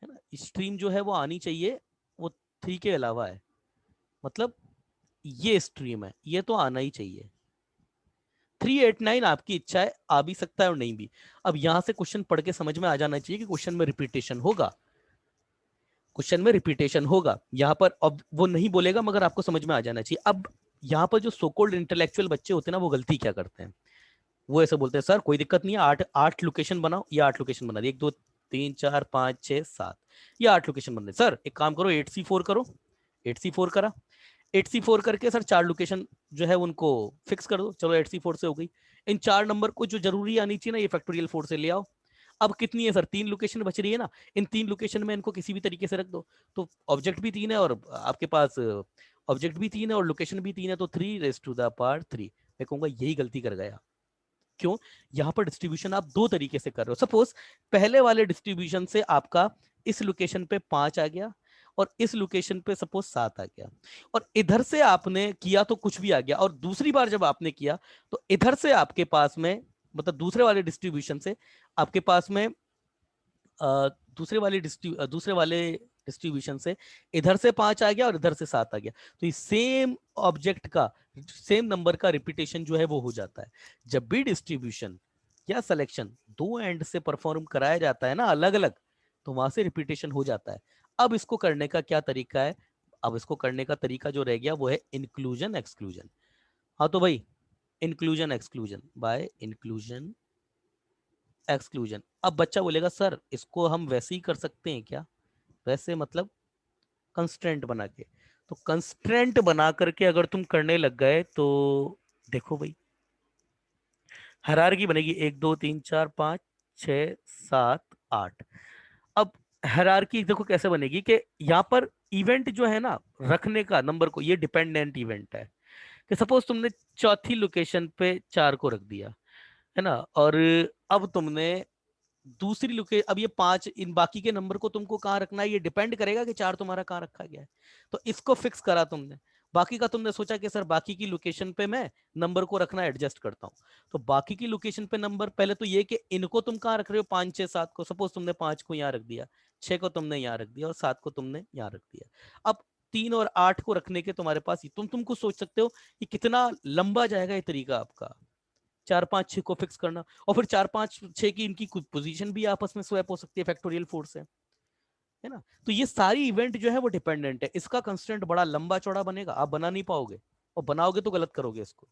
ना? स्ट्रीम जो है वो आनी चाहिए, वो 3 के अलावा है। मतलब ये स्ट्रीम है, ये तो आना ही चाहिए। 3, 8, 9 आपकी इच्छा है, आ भी सकता है और नहीं भी। अब यहां से क्वेश्चन पढ़ के समझ में आ जाना चाहिए कि क्वेश्चन में रिपीटेशन होगा, क्वेश्चन में रिपीटेशन होगा यहाँ पर। अब वो नहीं बोलेगा मगर आपको समझ में आ जाना चाहिए। अब यहाँ पर जो सो कॉल्ड इंटेलेक्चुअल बच्चे होते हैं ना, वो गलती क्या करते हैं? वो ऐसे बोलते हैं सर कोई दिक्कत नहीं है, 8 लोकेशन बनाओ, या 8 लोकेशन बना दी, 1, 2, 3, 4, 5, 6, 7, या 8 लोकेशन बन रहे। सर एक काम करो, 8C4 करो। 8C4 करा, 8C4 करके सर 4 लोकेशन जो है उनको फिक्स कर दो, चलो 8C4 से हो गई। इन 4 नंबर को जो जरूरी आनी चाहिए ना, ये फैक्टोरियल 4 से ले आओ। अब कितनी है सर? 3 लोकेशन बच रही है ना, इन 3 लोकेशन में इनको किसी भी तरीके से रख दो। तो ऑब्जेक्ट भी 3 है और आपके पास ऑब्जेक्ट भी 3 है और लोकेशन भी 3 है, तो 3⁻3। मैं कहूंगा यही गलती कर गया। क्यों? यहां पर डिस्ट्रीब्यूशन आप 2 तरीके से कर रहे हो। सपोज पहले वाले डिस्ट्रीब्यूशन से आपका इस लोकेशन पे 5 आ गया और इस लोकेशन पे सपोज 7 आ गया, और इधर से आपने किया तो कुछ भी आ गया, और दूसरी बार जब आपने किया तो इधर से आपके पास में, मतलब दूसरे वाले डिस्ट्रीब्यूशन से आपके पास में दूसरे वाले डिस्ट्रीब्यूशन से इधर से 5 आ गया और इधर से 7 आ गया। तो ये सेम ऑब्जेक्ट का, सेम नंबर का रिपीटेशन जो है वो हो जाता है। जब भी डिस्ट्रीब्यूशन या सिलेक्शन 2 एंड से परफॉर्म कराया जाता है ना अलग अलग, तो वहां से रिपीटेशन हो जाता है। अब इसको करने का क्या तरीका है? अब इसको करने का तरीका जो रह गया वो है इंक्लूजन एक्सक्लूजन। हाँ तो भाई, inclusion exclusion by inclusion exclusion. अब बच्चा बोलेगा सर इसको हम वैसे ही कर सकते हैं क्या? वैसे मतलब कंस्ट्रेंट बना के। तो कंस्ट्रेंट बना करके अगर तुम करने लग गए तो देखो भाई, हायरार्की बनेगी 1, 2, 3, 4, 5, 6, 7, 8। अब हायरार्की देखो कैसे बनेगी कि यहाँ पर इवेंट जो है ना रखने का नंबर को, ये डिपेंडेंट इवेंट है। कि सपोज तुमने चौथी लोकेशन पे 4 को रख दिया, है ना, और अब तुमने दूसरी लोकेशन, अब ये 5, इन बाकी के नंबर को तुमको कहाँ रखना है ये डिपेंड करेगा कि 4 तुम्हारा कहाँ रखा गया है। तो इसको फिक्स करा तुमने, बाकी का तुमने सोचा कि सर बाकी की लोकेशन पे मैं नंबर को रखना एडजस्ट करता हूँ। तो बाकी की लोकेशन पे नंबर, पहले तो ये कि इनको तुम कहाँ रख रहे हो, 5 6 7 को, सपोज तुमने 5 को यहाँ रख दिया, 6 को तुमने यहाँ रख दिया और 7 को तुमने यहाँ रख दिया। अब 3 और 8 को रखने के तुम्हारे पास तुमको सोच सकते हो कि कितना लंबा जाएगा ये तरीका आपका, 4 5 6 को फिक्स करना, और फिर 4 5 6 की इनकी कुछ पोजीशन भी आपस में स्वैप हो सकती है फैक्टोरियल 4 से, है ना। तो ये सारी इवेंट जो है वो डिपेंडेंट है, इसका कंस्ट्रेंट बड़ा लंबा चौड़ा बनेगा, आप बना नहीं पाओगे, और बनाओगे तो गलत करोगे इसको।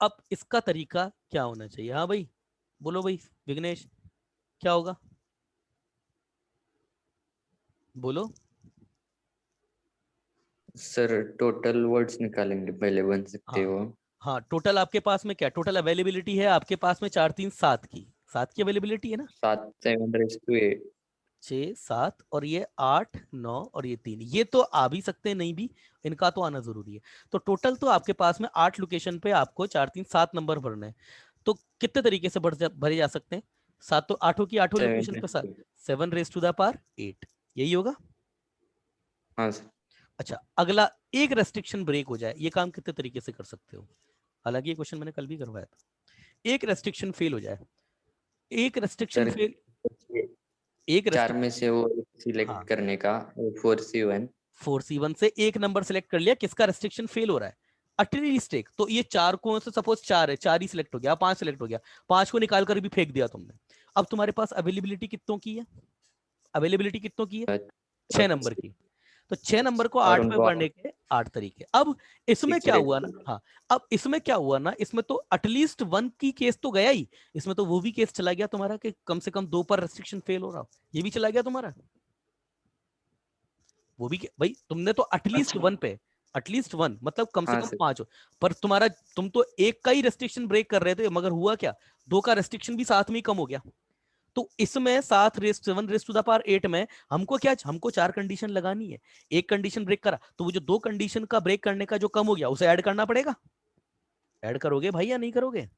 अब इसका तरीका क्या होना चाहिए, हाँ भाई बोलो भाई विघ्नेश, क्या होगा बोलो। सर टोटल वर्ड्स निकालेंगे पहले, बन सकते हाँ हो। हाँ, टोटल आपके पास में क्या टोटल अवेलेबिलिटी है आपके पास में, 4 3 7 की, 7 की अवेलेबिलिटी है ना, 7 7 6 7 और ये 8 9 और ये 3, ये तो आ भी सकते हैं नहीं भी, इनका तो आना जरूरी है। तो टोटल तो आपके पास में 8 लोकेशन पे आपको 4 3 7 नंबर भरने हैं। तो कितने तरीके से भरे जा सकते हैं, 7 तो 8 की 8 लोकेशन पे 7, 7 रेज टू द पावर 8, यही होगा। हाँ सर। अच्छा अगला, एक रेस्ट्रिक्शन ब्रेक हो जाए, ये काम कितने तरीके से कर सकते हो, हालांकि ये क्वेश्चन मैंने कल भी करवाया था। एक रेस्ट्रिक्शन फेल हो जाए, एक रेस्ट्रिक्शन सर फेल, एक 4 में से वो सिलेक्ट हाँ करने का, 4C1। 4C1 से एक नंबर सेलेक्ट कर लिया, किसका रेस्ट्रिक्शन फेल हो रहा है, एटलीस्ट एक, तो ये 4 को से सपोज 4 है, 4 ही सिलेक्ट हो गया, 5 सिलेक्ट हो गया, 5 को निकाल कर भी फेंक दिया तुमने। अब तुम्हारे पास अवेलेबिलिटी कितनों की है, अवेलेबिलिटी कितनों की है, 6 नंबर की। तो 6 नंबर को और 8 पे उनको बढ़ने के 8 तरीके। अब इसमें 6 क्या हुआ ना, रेट। हाँ अब इसमें क्या हुआ ना, इसमें तो एटलीस्ट 1 की केस तो गया ही, इसमें तो वो भी केस चला गया तुम्हारा कि कम से कम 2 पर रेस्ट्रिक्शन फेल हो रहा हो, ये भी चला गया तुम्हारा, वो भी भाई तुमने तो एटलीस्ट अच्छा 1 पे, एटलीस्ट 1 मतलब कम से हाँ कम सर। 5 हो, पर तुम्हारा, तुम तो एक का ही रेस्ट्रिक्शन ब्रेक कर रहे थे, मगर हुआ क्या, 2 का रेस्ट्रिक्शन भी साथ में ही कम हो गया। तो इसमें 7 रेज़ टू द पावर 8 में हमको क्या, हमको 4 कंडीशन लगानी है, एक कंडीशन ब्रेक करा तो वो जो 2 कंडीशन का ब्रेक करने का जो कम हो गया उसे ऐड करना पड़ेगा, ऐड करोगे भाई या नहीं करोगे।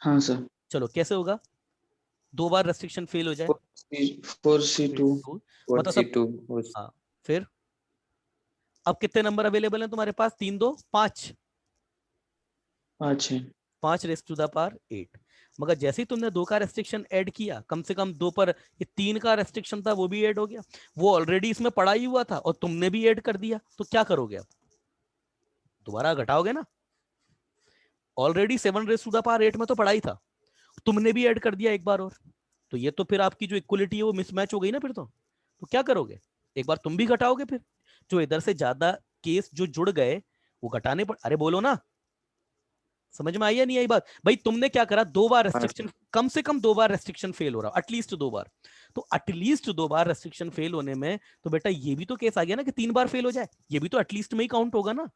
हाँ सर। चलो कैसे होगा, 2 बार रेस्ट्रिक्शन फेल हो जाए, 4C2 तो मतलब सब, 4C2 हाँ फिर अब कितने नंबर अवेलेबल हैं तुम्हारे पास, 3 2 5, 5 है। 5 रेज़ टू द पावर 8, मगर जैसे ही तुमने 2 का रेस्ट्रिक्शन ऐड किया, कम से कम 2 पर, ये 3 का रेस्ट्रिक्शन था वो भी ऐड हो गया, वो ऑलरेडी इसमें पड़ा ही हुआ था और तुमने भी ऐड कर दिया, तो क्या करोगे अब, दोबारा घटाओगे ना, already 7 raise to the power 8 में तो पड़ा ही था, तुमने भी ऐड कर दिया एक बार और, तो ये तो फिर आपकी जो इक्वलिटी है वो मिसमैच हो गई ना फिर तो क्या करोगे, एक बार तुम भी घटाओगे, फिर जो इधर से ज्यादा केस जो जुड़ गए वो घटाने पड़, अरे बोलो ना, समझ में आई या नहीं आई बात भाई, तुमने क्या करा, 2 बार हाँ रेस्ट्रिक्शन, कम से कम 2 बार रेस्ट्रिक्शन फेल हो रहा, एटलीस्ट 2 बार, तो एटलीस्ट 2 बार रेस्ट्रिक्शन फेल होने में तो बेटा ये भी तो केस आ गया ना कि 3 बार फेल हो जाए, ये भी तो एटलीस्ट में ही काउंट होगा ना।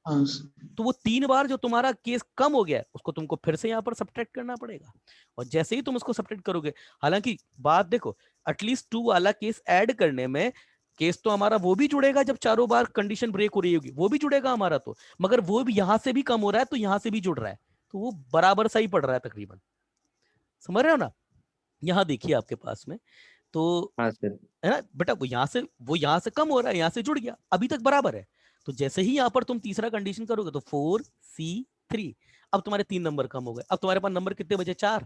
हाँ सर। तो वो 3 बार जो तुम्हारा केस कम हो गया है उसको तुमको फिर से यहाँ पर सब्ट्रैक्ट करना पड़ेगा, और जैसे ही तुम उसको सब्ट्रैक्ट करोगे, हालांकि बात देखो, एटलीस्ट 2 वाला केस ऐड करने में केस तो हमारा वो भी जुड़ेगा जब चारों बार कंडीशन ब्रेक हो रही होगी, वो भी जुड़ेगा हमारा तो, मगर वो भी यहां से भी कम हो रहा है तो यहां से भी जुड़ रहा है, तो वो बराबर सा ही पड़ रहा है तकरीबन, समझ रहे हो ना। यहाँ देखिए आपके पास में, तो हाँ सर। है ना बेटा, वो यहाँ से कम हो रहा है, यहाँ से जुड़ गया, अभी तक बराबर है। तो जैसे ही यहाँ पर तुम तीसरा कंडीशन करोगे तो 4C3, अब तुम्हारे 3 नंबर कम हो गए, अब तुम्हारे पास नंबर कितने बचे, 4,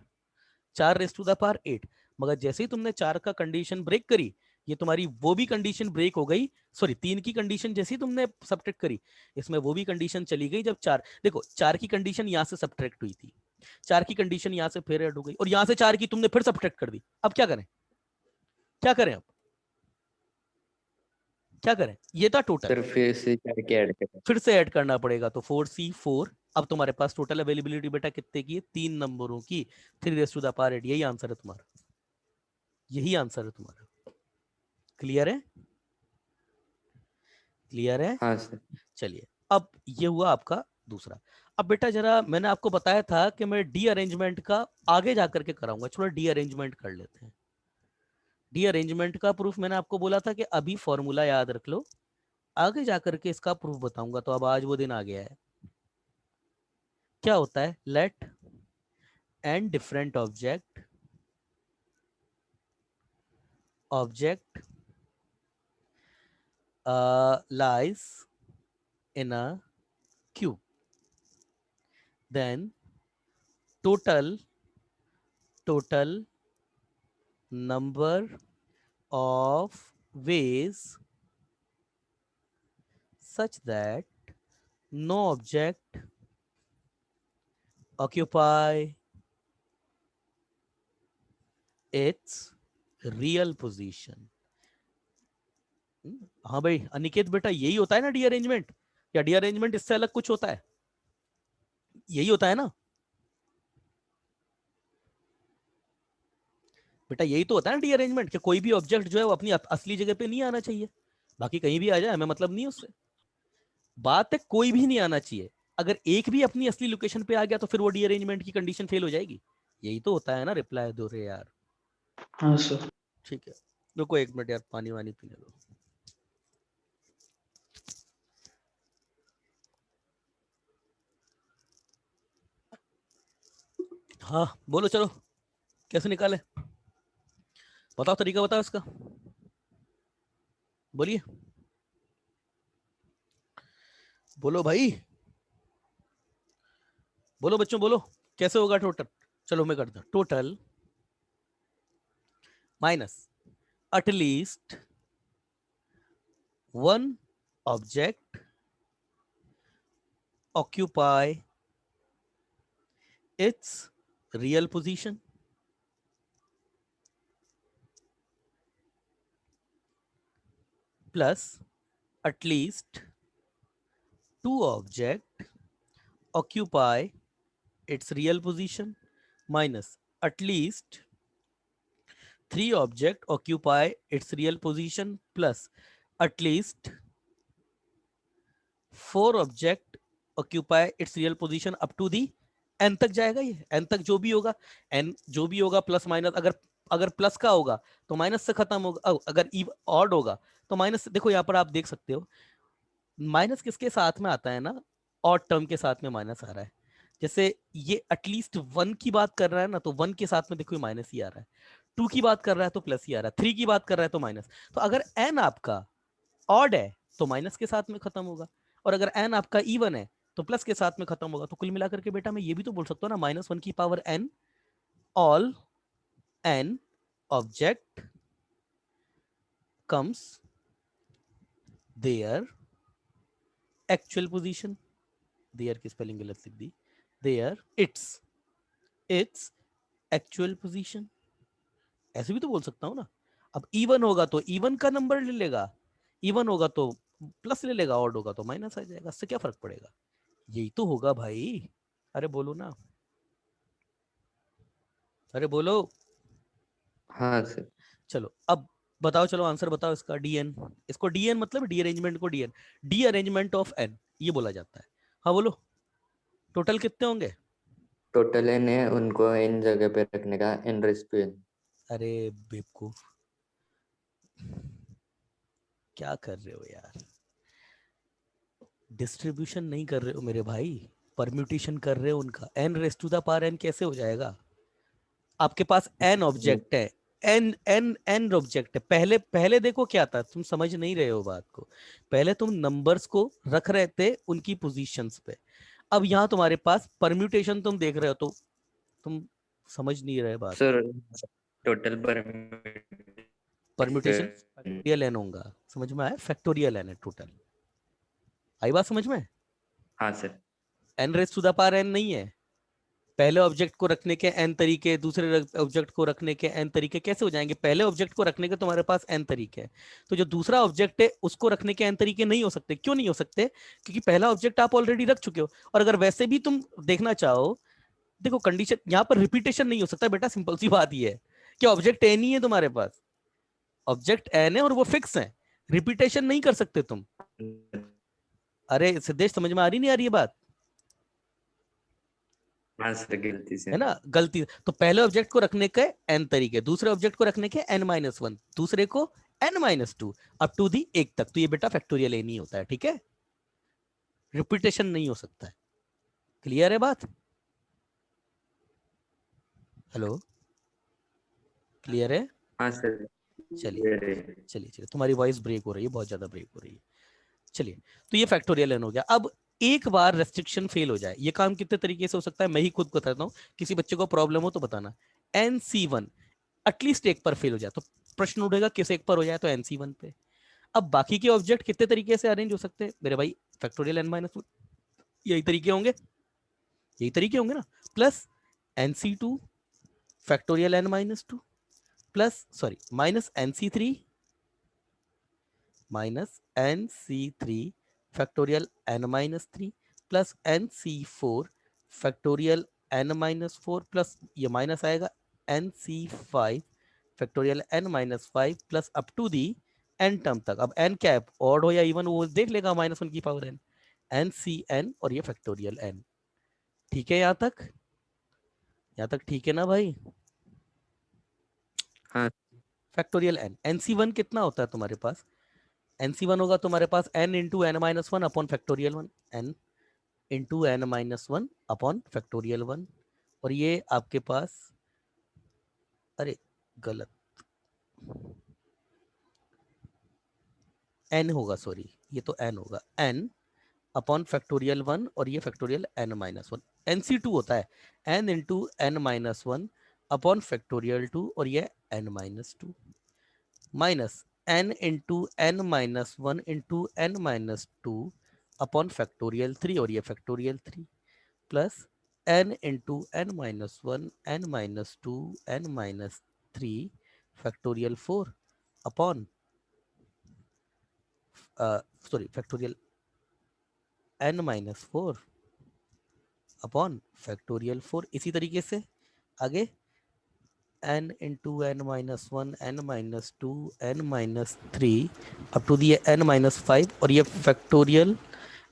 4 रेज़ टू द पावर 8, मगर जैसे ही तुमने 4 का कंडीशन ब्रेक करी, ये तुम्हारी वो भी कंडीशन ब्रेक हो गई, सॉरी 3 की कंडीशन जैसे ही तुमने सब्ट्रैक्ट करी, इसमें वो भी कंडीशन चली गई जब 4, देखो 4 की कंडीशन यहाँ से सब्ट्रैक्ट हुई थी, 4 की कंडीशन यहाँ से फिर ऐड हो गई, और यहाँ से 4 की तुमने फिर सब्ट्रैक्ट कर दी, अब क्या करें, क्या करें अब, क्या करें, ये था टोटल, सर फिर से 4 के ऐड करें। फिर से ऐड करना पड़ेगा, तो 4C4, अब तुम्हारे पास टोटल अवेलेबिलिटी बेटा कितने की है, 3 नंबरों की, 3 रेज़ टू द पावर 8, यही आंसर है तुम्हारा, यही आंसर है तुम्हारा, क्लियर है, क्लियर है। हाँ सर। चलिए अब ये हुआ आपका दूसरा। अब बेटा जरा मैंने आपको बताया था कि मैं डी अरेंजमेंट का आगे जाकर के कराऊंगा, थोड़ा डी अरेंजमेंट कर लेते हैं। डी अरेंजमेंट का प्रूफ मैंने आपको बोला था कि अभी फॉर्मूला याद रख लो, आगे जाकर के इसका प्रूफ बताऊंगा। तो अब आज वो दिन आ गया है। क्या होता है? Let n different object lies in a queue, then total number of ways such that no object occupy its real position. हाँ भाई अनिकेत बेटा, यही होता है ना डी अरेंजमेंट? या डी अरेंजमेंट इससे अलग कुछ होता है? यही होता है ना बेटा? यही तो होता है ना डी अरेंजमेंट, कि कोई भी ऑब्जेक्ट जो है वो अपनी असली जगह पे नहीं आना चाहिए, बाकी कहीं भी आ जाए हमें मतलब नहीं उससे। बात है कोई भी नहीं आना चाहिए, अगर एक भी अपनी असली लोकेशन पे आ गया तो फिर वो डी अरेंजमेंट की कंडीशन फेल हो जाएगी। यही तो होता है ना। रिप्लाई दो रे यार। हाँ सर। ठीक है, रुको 1 मिनट यार, पानी वानी पीने दो। हाँ बोलो, चलो कैसे निकाले? बताओ, तरीका बताओ इसका, बोलिए, बोलो भाई, बोलो बच्चों बोलो, कैसे होगा टोटल? चलो मैं करता हूँ। Total minus at least one object occupy it's real position plus at least to object occupy its real position minus at least 3 object occupy its real position plus at least 4 object occupy its real position up to the n तक जाएगा। ये n तक जो भी होगा, n जो भी होगा प्लस माइनस, अगर अगर प्लस का होगा तो माइनस से खत्म होगा, अगर ऑड होगा तो माइनस। देखो यहाँ पर आप देख सकते हो माइनस किसके साथ में आता है ना, ऑड टर्म के साथ में माइनस आ रहा है। जैसे ये एटलीस्ट 1 की बात कर रहा है ना, तो 1 के साथ में देखो माइनस ही आ रहा है, 2 की बात कर रहा है तो प्लस ही आ रहा है, 3 की बात कर रहा है तो माइनस। तो अगर n आपका ऑड है तो माइनस के साथ में खत्म होगा, और अगर n आपका इवन है तो प्लस के साथ में खत्म होगा। तो कुल मिलाकर के बेटा मैं ये भी तो बोल सकता हूँ ना, -1 की power n all n object comes there actual position. There की स्पेलिंग गलत लिख दी, देयर इट्स एक्चुअल पोजीशन, ऐसे भी तो बोल सकता हूँ ना। अब इवन होगा तो इवन का नंबर ले लेगा, इवन होगा तो प्लस ले लेगा, ऑड होगा तो माइनस आ जाएगा। इससे क्या फर्क पड़ेगा? यही तो होगा भाई। अरे बोलो ना, अरे बोलो। हाँ सर। चलो अब बताओ, चलो आंसर बताओ इसका। डीएन, इसको डीएन मतलब डी अरेंजमेंट को D n, D arrangement of n ये बोला जाता है। हाँ बोलो, टोटल कितने होंगे? टोटल एन है, उनको इन जगह पे रखने का एन रेस टू एन। अरे बेवकूफ, क्या कर रहे हो यार? डिस्ट्रीब्यूशन नहीं कर रहे हो मेरे भाई, परम्यूटेशन कर रहे हो उनका। N raise to the power n कैसे हो जाएगा? आपके पास एन ऑब्जेक्ट है, एन एन एन ऑब्जेक्ट है। पहले पहले देखो क्या था, तुम समझ नहीं रहे हो बात को। पहले तुम नंबर्स को रख रहे थे उनकी पोजीशंस पे, अब यहाँ तुम्हारे पास परम्यूटेशन तुम देख रहे हो, तो तुम समझ नहीं रहे बात। Sir total permutation factorial n होगा, समझ में आया? फैक्टोरियल एन है टोटल। आई बात समझ में? हाँ sir. N raise to the power n नहीं है। पहले ऑब्जेक्ट को रखने के एन तरीके, दूसरे ऑब्जेक्ट को रखने के एन तरीके कैसे हो जाएंगे? पहले ऑब्जेक्ट को रखने के तुम्हारे पास एन तरीके हैं, तो जो दूसरा ऑब्जेक्ट है उसको रखने के एन तरीके नहीं हो सकते। क्यों नहीं हो सकते? क्योंकि पहला ऑब्जेक्ट आप ऑलरेडी रख चुके हो। और अगर वैसे भी तुम देखना चाहो, देखो कंडीशन यहाँ पर रिपीटेशन नहीं हो सकता बेटा, सिंपल सी बात ये है कि ऑब्जेक्ट एन ही है तुम्हारे पास, ऑब्जेक्ट एन है और वो फिक्स है, रिपीटेशन नहीं कर सकते तुम। अरे सिद्धेश समझ में आ रही नहीं आ रही है बात? हाँ सर, गलती से। है ना गलती। तो पहले ऑब्जेक्ट को रखने के एन तरीके, दूसरे ऑब्जेक्ट को रखने के n-1, दूसरे को n-2 अप टू दी 1 तक, तो ये बेटा फैक्टोरियल n ही होता है, ठीक है, रिपीटेशन नहीं हो सकता है। क्लियर है बात? हेलो, क्लियर है? हाँ सर। चलिए चलिए चलिए, तुम्हारी वॉइस ब्रेक हो रही है, बहुत ज्यादा ब्रेक हो रही है। चलिए, तो ये फैक्टोरियल n हो गया। अब एक बार रेस्ट्रिक्शन फेल हो जाए, ये काम कितने तरीके से हो सकता है, मैं ही खुद बताता हूँ, किसी बच्चे को प्रॉब्लम हो तो बताना। nc1 एटलीस्ट एक पर फेल हो जाए तो प्रश्न उठेगा किस एक पर हो जाए, तो nc1 पे। अब बाकी के ऑब्जेक्ट कितने तरीके से अरेंज हो सकते हैं मेरे भाई, फैक्टोरियल n-1, यही तरीके होंगे, यही तरीके होंगे ना, plus nc2 factorial n-2 plus sorry minus nc3 minus nc3 factorial n-3 plus nc4 factorial n-4 plus ये माइनस आएगा nc5 factorial n-5 plus up to the n term तक। अब n क्या है, ऑड हो या इवन, वो देख लेगा, -1 की पावर n, ncn और ये फैक्टोरियल n। ठीक है यहाँ तक, यहाँ तक ठीक है ना भाई? हाँ फैक्टोरियल n, nc1 कितना होता है तुम्हारे पास, nc1 होगा तुम्हारे पास n into n-1 upon factorial 1, n into n-1 upon factorial 1, और ये आपके पास, अरे गलत, n होगा, सॉरी ये तो n होगा, n अपॉन फैक्टोरियल 1 और ये फैक्टोरियल n-1, nc2 होता है n into n-1 upon factorial 2 और ये n-2 minus n into n-1 into n-2 upon factorial 3 और ये factorial 3 plus n into n-1 n-2 n-3 factorial 4 upon sorry factorial n-4 upon factorial 4। इसी तरीके से आगे n into n-1 n-2 n-3 up to the n-5 और ये factorial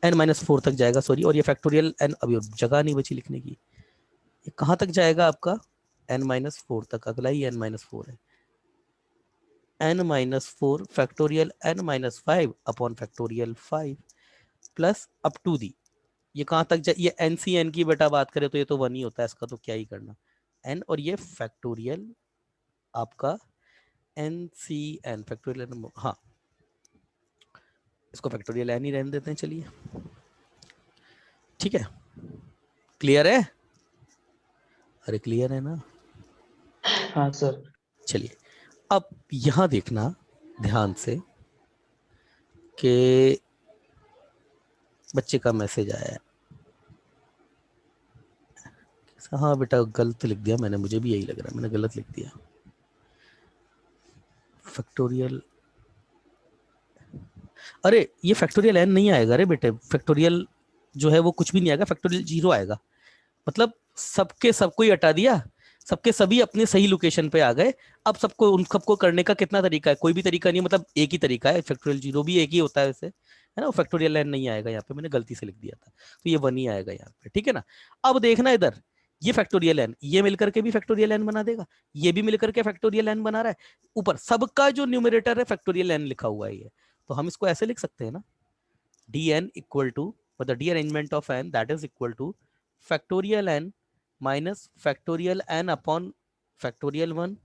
n-4 तक जाएगा, सॉरी, और ये फैक्टोरियल n, अभी जगह नहीं बची लिखने की, ये कहाँ तक जाएगा आपका, n-4 तक, अगला ही n-4 है, n-4 factorial n-5 upon factorial 5 plus up to the, ये कहाँ तक जाए, ये nc n की बेटा बात करें तो ये तो 1 ही होता है, इसका तो क्या ही करना, n और ये फैक्टोरियल आपका nc n फैक्टोरियल, हाँ इसको फैक्टोरियल n ही रहने देते हैं, चलिए ठीक है, क्लियर है, अरे क्लियर है ना? हाँ सर। चलिए, अब यहां देखना ध्यान से कि बच्चे का मैसेज आया है, हाँ बेटा गलत लिख दिया मैंने, मुझे भी यही लग रहा है, मैंने गलत लिख दिया, फैक्टोरियल, अरे ये फैक्टोरियल n नहीं आएगा, अरे बेटे फैक्टोरियल जो है वो कुछ भी नहीं आएगा, फैक्टोरियल 0 आएगा, मतलब सबके सबको ही हटा दिया, सबके सभी अपने सही लोकेशन पे आ गए। अब सबको उन सबको करने का कितना तरीका है, कोई भी तरीका नहीं, मतलब एक ही तरीका है, फैक्टोरियल 0 भी एक ही होता है वैसे, है ना, फैक्टोरियल n नहीं आएगा यहाँ पे, मैंने गलती से लिख दिया था, तो ये 1 ही आएगा यहाँ पे, ठीक है ना? अब देखना इधर, ये फैक्टोरियल n, ये मिलकर के भी फैक्टोरियल n बना देगा, ये भी मिलकर के फैक्टोरियल n बना रहा है, ऊपर सबका जो न्यूमरेटर है फैक्टोरियल n लिखा हुआ है ये, तो हम इसको ऐसे लिख सकते हैं ना, dn इक्वल टू, मतलब D arrangement of n that is equal to factorial n minus factorial n upon factorial 1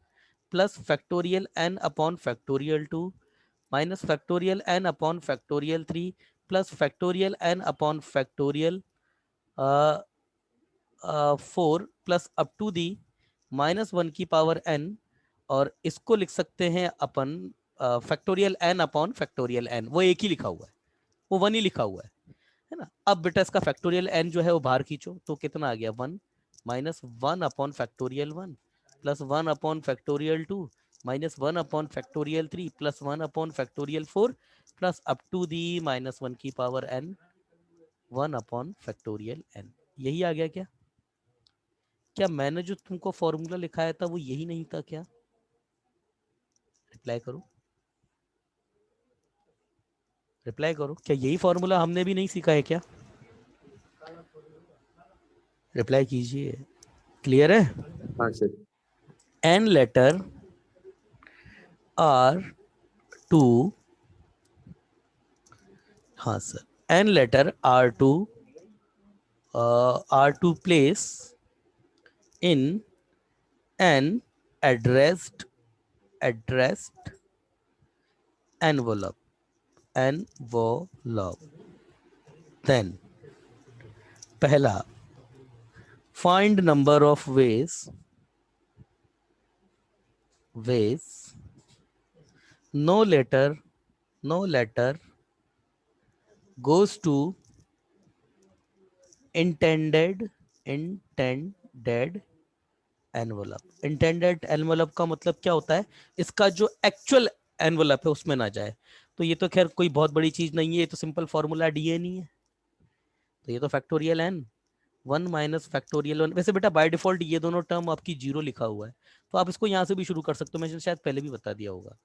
plus factorial n upon factorial 2 minus factorial n upon factorial 3 plus factorial n upon factorial 4 plus up to the -1 की power n, और इसको लिख सकते हैं अपन factorial n upon factorial n, वो एक ही लिखा हुआ है, वो 1 ही लिखा हुआ है ना? अब बेटा इसका फैक्टोरियल n जो है वो बाहर खींचो, तो कितना आ गया, 1 minus 1 upon factorial 1 plus 1 upon factorial 2 minus 1 upon factorial 3 plus 1 upon factorial 4 plus up to the -1 की power n 1 upon factorial n। यही आ गया क्या? क्या मैंने जो तुमको फॉर्मूला लिखाया था वो यही नहीं था क्या? रिप्लाई करो, रिप्लाई करो, क्या यही फॉर्मूला हमने भी नहीं सीखा है क्या? रिप्लाई कीजिए, क्लियर है? हाँ sir. n letter are to, हाँ sir, n letter are to place in an addressed envelope. Then पहला, find number of ways no letter goes to intended envelope का मतलब क्या होता है, इसका जो एक्चुअल एनवलप है उसमें ना जाए। तो ये तो खैर कोई बहुत बड़ी चीज नहीं है, ये तो सिंपल फॉर्मूला डीएन ही है। तो ये तो फैक्टोरियल एन 1 माइनस फैक्टोरियल 1। वैसे बेटा बाय डिफॉल्ट ये दोनों टर्म आपकी 0 लिखा हुआ है, तो आप इसको यहाँ से भी शुरू कर सकते हो, मैं शायद पहले भी बता दिया होगा।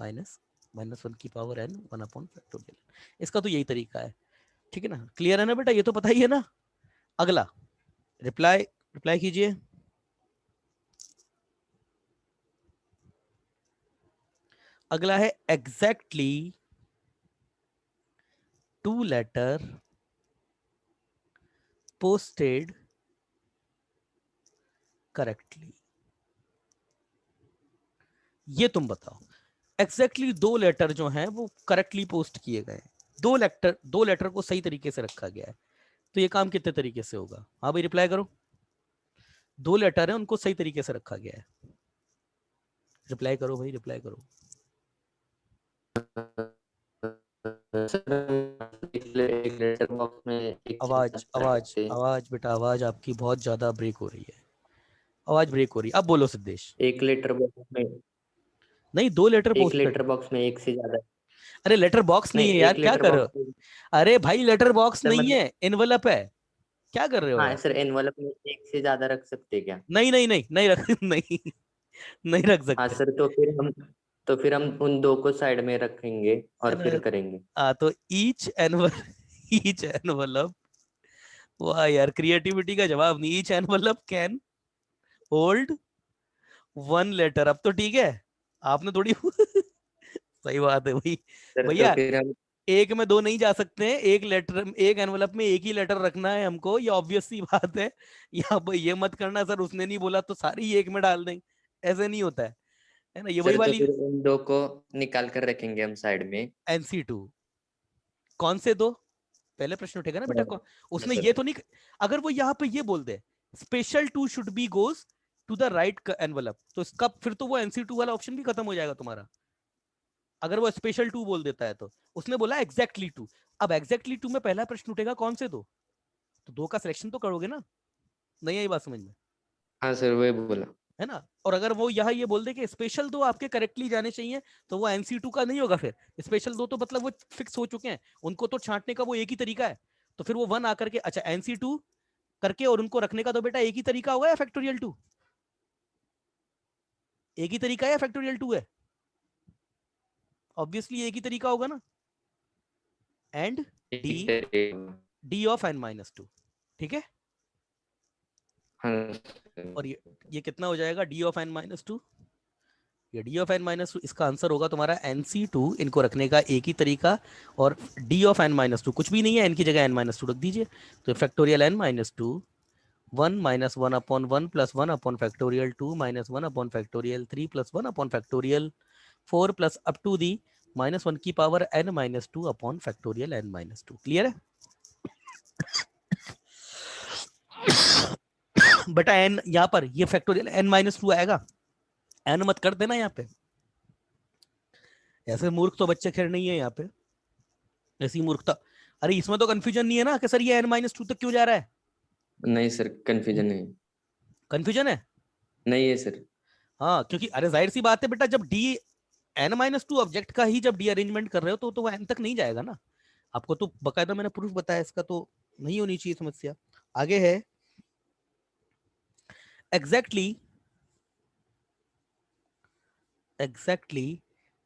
-1 की पावर n 1 अपॉन फैक्टोरियल, इसका तो यही तरीका है। ठीक है ना, क्लियर है ना बेटा, ये तो पता ही है ना। अगला रिप्लाई कीजिए। अगला है एग्जैक्टली 2 लेटर पोस्टेड करेक्टली। ये तुम बताओ, एग्जैक्टली 2 लेटर जो हैं वो करेक्टली पोस्ट किए गए, 2 लेटर को सही तरीके से रखा गया है। तो ये काम कितने तरीके से होगा? हाँ भाई रिप्लाई करो। 2 लेटर है उनको सही तरीके से रखा गया है, रिप्लाई करो भाई, रिप्लाई करो। एक लेटर बॉक्स में एक से आवाज ज्यादा रख सकते हैं। आवाज बेटा, आवाज आपकी बहुत ज्यादा ब्रेक हो रही है, आवाज ब्रेक हो रही है। अब बोलो सिद्धेश। एक लेटर बॉक्स में नहीं, 2 लेटर एक पोस्ट कर। लेटर बॉक्स में एक से ज्यादा अरे लेटर बॉक्स नहीं, नहीं है यार, एक क्या लेटर कर रहे बॉक्स हो? में अरे भाई लेटर बॉक्स सर नहीं मतलब, है, एनवलप है। क्या कर रहे हो हाँ यार? सर, एनवलप में एक से ज्यादा रख सकते हैं क्या? नहीं नहीं नहीं नहीं रख नहीं, नहीं रख हाँ सकते। सर, तो फिर हम उन दो को साइड में रखेंगे और फिर करेंगे। तो ईच एनवलप, वाह यार क्रिएटिविटी का जवाब नहीं। Each envelope can hold 1 letter. अब तो ठीक है, आपने थोड़ी सही बात है भाई। सर तो भैया फिर हम एक में 2 नहीं जा सकते हैं, एक लेटर, एक एनवलप में एक ही लेटर रखना है हमको, ये ऑब्वियस सी बात है। यहाँ पर ये मत करना सर उसने नहीं बोला तो सारी ही एक में डाल देंगे, ऐसे नहीं होता है ना। ये वही सर तो वाली फिर उन दो को निकाल कर रखेंगे हम साइड में। NC2। कौन से दो? पहले प्रश्न उठेगा ना बेटा, हाँ उसने सर। ये तो नहीं, अगर वो यहाँ पे ये बोल दे special two should be goes to the right envelope, तो इसका फिर तो वो NC2 वाला ऑप्शन भी खत्म हो जाएगा तुम्हारा। अगर वो स्पेशल टू बोल देता है तो उसने बोला एग्जैक्टली टू। अब एग्जैक्टली टू में पहला प्रश्न उठेगा कौन से दो, तो 2 का सिलेक्शन तो करोगे ना। नहीं आई बात समझ में? हाँ सर, वही बोला। है ना। और अगर वो यहाँ ये बोल दे कि स्पेशल 2 आपके करेक्टली जाने चाहिए, तो वो NC2 का नहीं होगा। फिर स्पेशल 2 तो मतलब वो फिक्स हो चुके हैं, उनको तो छांटने का वो एक ही तरीका है। तो फिर वो 1 आकर के, अच्छा NC2 करके और उनको रखने का तो बेटा एक ही तरीका होगा या फैक्टोरियल 2? एक ही तरीका है या फैक्टोरियल 2 है? ऑब्वियसली एक ही तरीका होगा ना। एंड डी, ठीक है। D of n-2। ठीक है। हाँ सर। और ये कितना हो जाएगा डी ऑफ n-2? ये डी ऑफ n-2 इसका आंसर होगा तुम्हारा NC2, इनको रखने का एक ही तरीका। और डी ऑफ n-2 कुछ भी नहीं है, n की जगह n-2 रख दीजिए। तो factorial n-2 1 minus 1 upon 1 plus 1 upon factorial 2 minus 1 upon factorial 3 plus 1 upon factorial 4 plus up to the -1 की power n-2 upon factorial n-2। Clear है बेटा? n यहाँ पर ये फैक्टोरियल n-2 आएगा, n मत कर देना यहाँ पे। ऐसे मूर्ख तो बच्चे खैर नहीं है यहाँ पे, ऐसी मूर्खता। अरे इसमें तो कंफ्यूजन नहीं है ना कि सर ये n-2 तक क्यों जा रहा है? नहीं सर, कंफ्यूजन नहीं। कंफ्यूजन है? नहीं है सर। हाँ, क्योंकि अरे जाहिर सी बात है बेटा, जब डी n-2 ऑब्जेक्ट का ही जब डी अरेंजमेंट कर रहे हो तो वो n तक नहीं जाएगा ना। आपको तो बकायदा मैंने प्रूफ बताया इसका, तो नहीं होनी चाहिए समस्या। आगे है exactly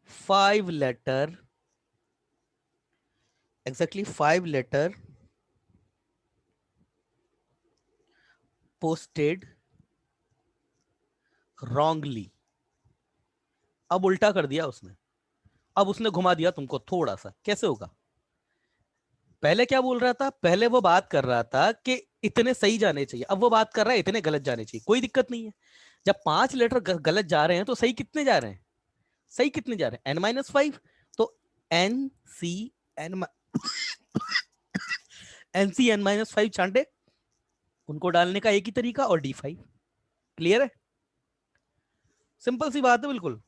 5 letter, exactly 5 letter posted wrongly. अब उल्टा कर दिया उसने, अब उसने घुमा दिया तुमको थोड़ा सा. कैसे होगा? पहले क्या बोल रहा था? पहले वो बात कर रहा था कि इतने सही जाने चाहिए, अब वो बात कर रहा है इतने गलत जाने चाहिए. कोई दिक्कत नहीं है. जब 5 लेटर गलत जा रहे हैं तो सही कितने जा रहे हैं? सही कितने जा रहे हैं? n-5. तो n c n n c n-5 छांटे, उनको डालने का एक ही तरीका, और d5. क्लियर है? सिंपल सी बात है बिल्कुल.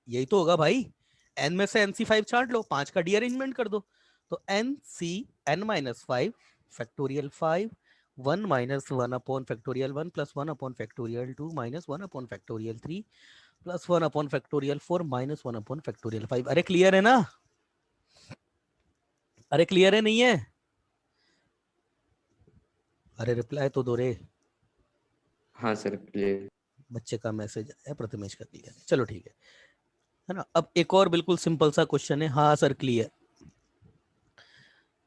यही तो होगा भाई. n में से nc5 छांट लो, 5 का डीअरेंजमेंट कर दो. तो nc n-5 factorial 5 1 minus 1 upon factorial 1 plus 1 upon factorial 2 minus 1 upon factorial 3 plus 1 upon factorial 4 minus 1 upon factorial 5. अरे क्लियर है ना? अरे क्लियर है नहीं है? अरे रिप्लाई तो दो रे. हाँ सर क्लियर. बच्चे का मैसेज है, प्रथमेश का क्लियर है. चलो ठीक है ना. अब एक और बिल्कुल सिंपल सा क्वेश्चन है. हाँ सर क्लियर.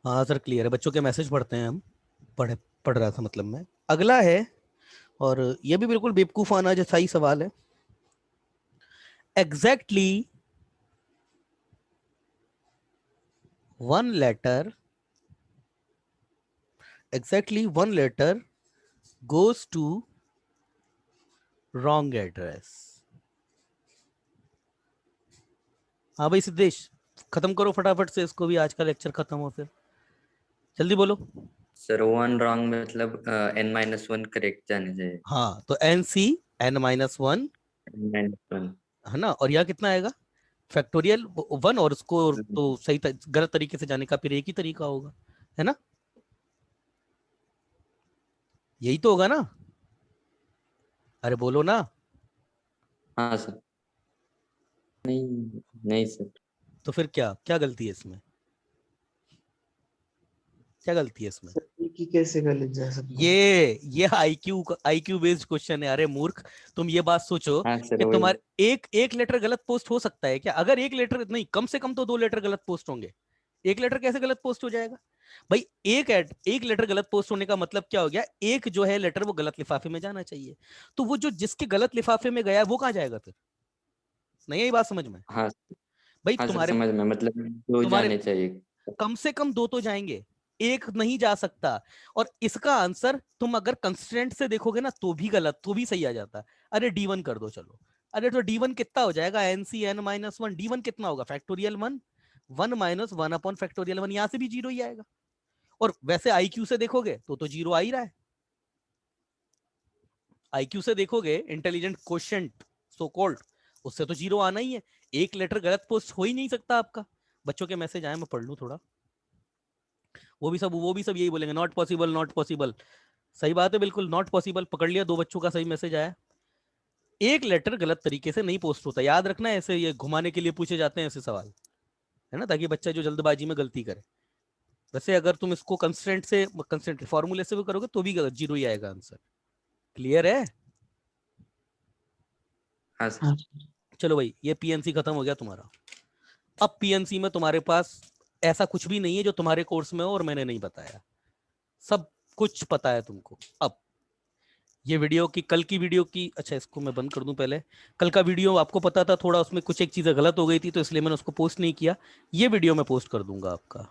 हाँ सर क्लियर है. बच्चों के मैसेज पढ़ते हैं हम. पढ़ रहा था मतलब मैं. अगला है, और ये भी बिल्कुल बेवकूफाना जैसा ही सवाल है. Exactly one letter goes to wrong address. हाँ भाई सिद्धेश, खत्म करो फटाफट से इसको भी, आज का लेक्चर खत्म हो. फिर जल्दी बोलो. सर 1 रॉन्ग मतलब n-1 करेक्ट जाने चाहिए. हाँ तो nc n-1 n-1 है ना, और यहाँ कितना आएगा? फैक्टोरियल 1, और उसको तो सही गलत तरीके से जाने का फिर एक ही तरीका होगा, है ना? यही तो होगा ना? अरे बोलो ना. हाँ सर. नहीं नहीं सर. तो फिर क्या क्या गलती है इसमें? क्या गलती है इसमें? सर एक ही कैसे गलत जा सकता है? ये आईक्यू बेस्ड क्वेश्चन है. अरे मूर्ख, तुम ये बात सोचो हाँ सर कि वही. तुम्हारे एक लेटर गलत पोस्ट हो सकता है क्या? अगर एक लेटर नहीं, कम से कम तो 2 लेटर गलत पोस्ट होंगे. एक लेटर कैसे गलत पोस्ट हो जाएगा भाई? एक लेटर गलत पोस्ट होने का मतलब क्या हो गया? एक जो है लेटर वो गलत लिफाफे में जाना चाहिए. तो वो जो जिसके गलत लिफाफे में गया वो कहाँ जाएगा फिर? नहीं आई बात समझ में? हाँ भाई हाँ सर तुम्हारे समझ में, मतलब 2 तुम्हारे जाने चाहिए. कम से कम 2 तो जाएंगे, एक नहीं जा सकता. और इसका आंसर तुम अगर कंस्ट्रेंट से देखोगे ना तो भी गलत, तो भी सही आ जाता. अरे d1 कर दो चलो. अरे तो d1 कितना हो जाएगा? nc n-1. d1 कितना होगा? Factorial 1 1 minus 1 upon factorial 1. यहां से भी 0 ही आएगा. और वैसे IQ से देखोगे तो 0 आ ही रहा है. IQ से देखोगे, इंटेलिजेंट क्वोशिएंट सो कॉल्ड, उससे तो 0 आना ही है. एक लेटर गलत पोस्ट हो ही नहीं सकता आपका. बच्चों के मैसेज आए, मैं पढ़ लूं थोड़ा. वो भी सब यही बोलेंगे, नॉट पॉसिबल नॉट पॉसिबल. सही बात है बिल्कुल, नॉट पॉसिबल पकड़ लिया. 2 बच्चों का सही मैसेज आया. एक लेटर गलत तरीके से नहीं पोस्ट होता. याद रखना, ऐसे ये घुमाने के लिए पूछे जाते हैं ऐसे सवाल, है ना, ताकि बच्चा जो जल्दबाजी में गलती करे. वैसे अगर तुम इसको कंस्टेंट फॉर्मूले से भी करोगे तो भी 0 ही आएगा आंसर. क्लियर है? हाँ सर. हाँ चलो भाई, ये पीएनसी खत्म हो गया तुम्हारा. अब पीएनसी में तुम्हारे पास ऐसा कुछ भी नहीं है जो तुम्हारे कोर्स में हो और मैंने नहीं बताया. सब कुछ पता है तुमको. अब ये वीडियो की, कल की वीडियो की, अच्छा इसको मैं बंद कर दूं पहले. कल का वीडियो आपको पता था थोड़ा उसमें कुछ एक चीज़ें गलत हो गई थी, तो इसलिए मैंने उसको पोस्ट नहीं किया. ये वीडियो मैं पोस्ट कर दूंगा आपका.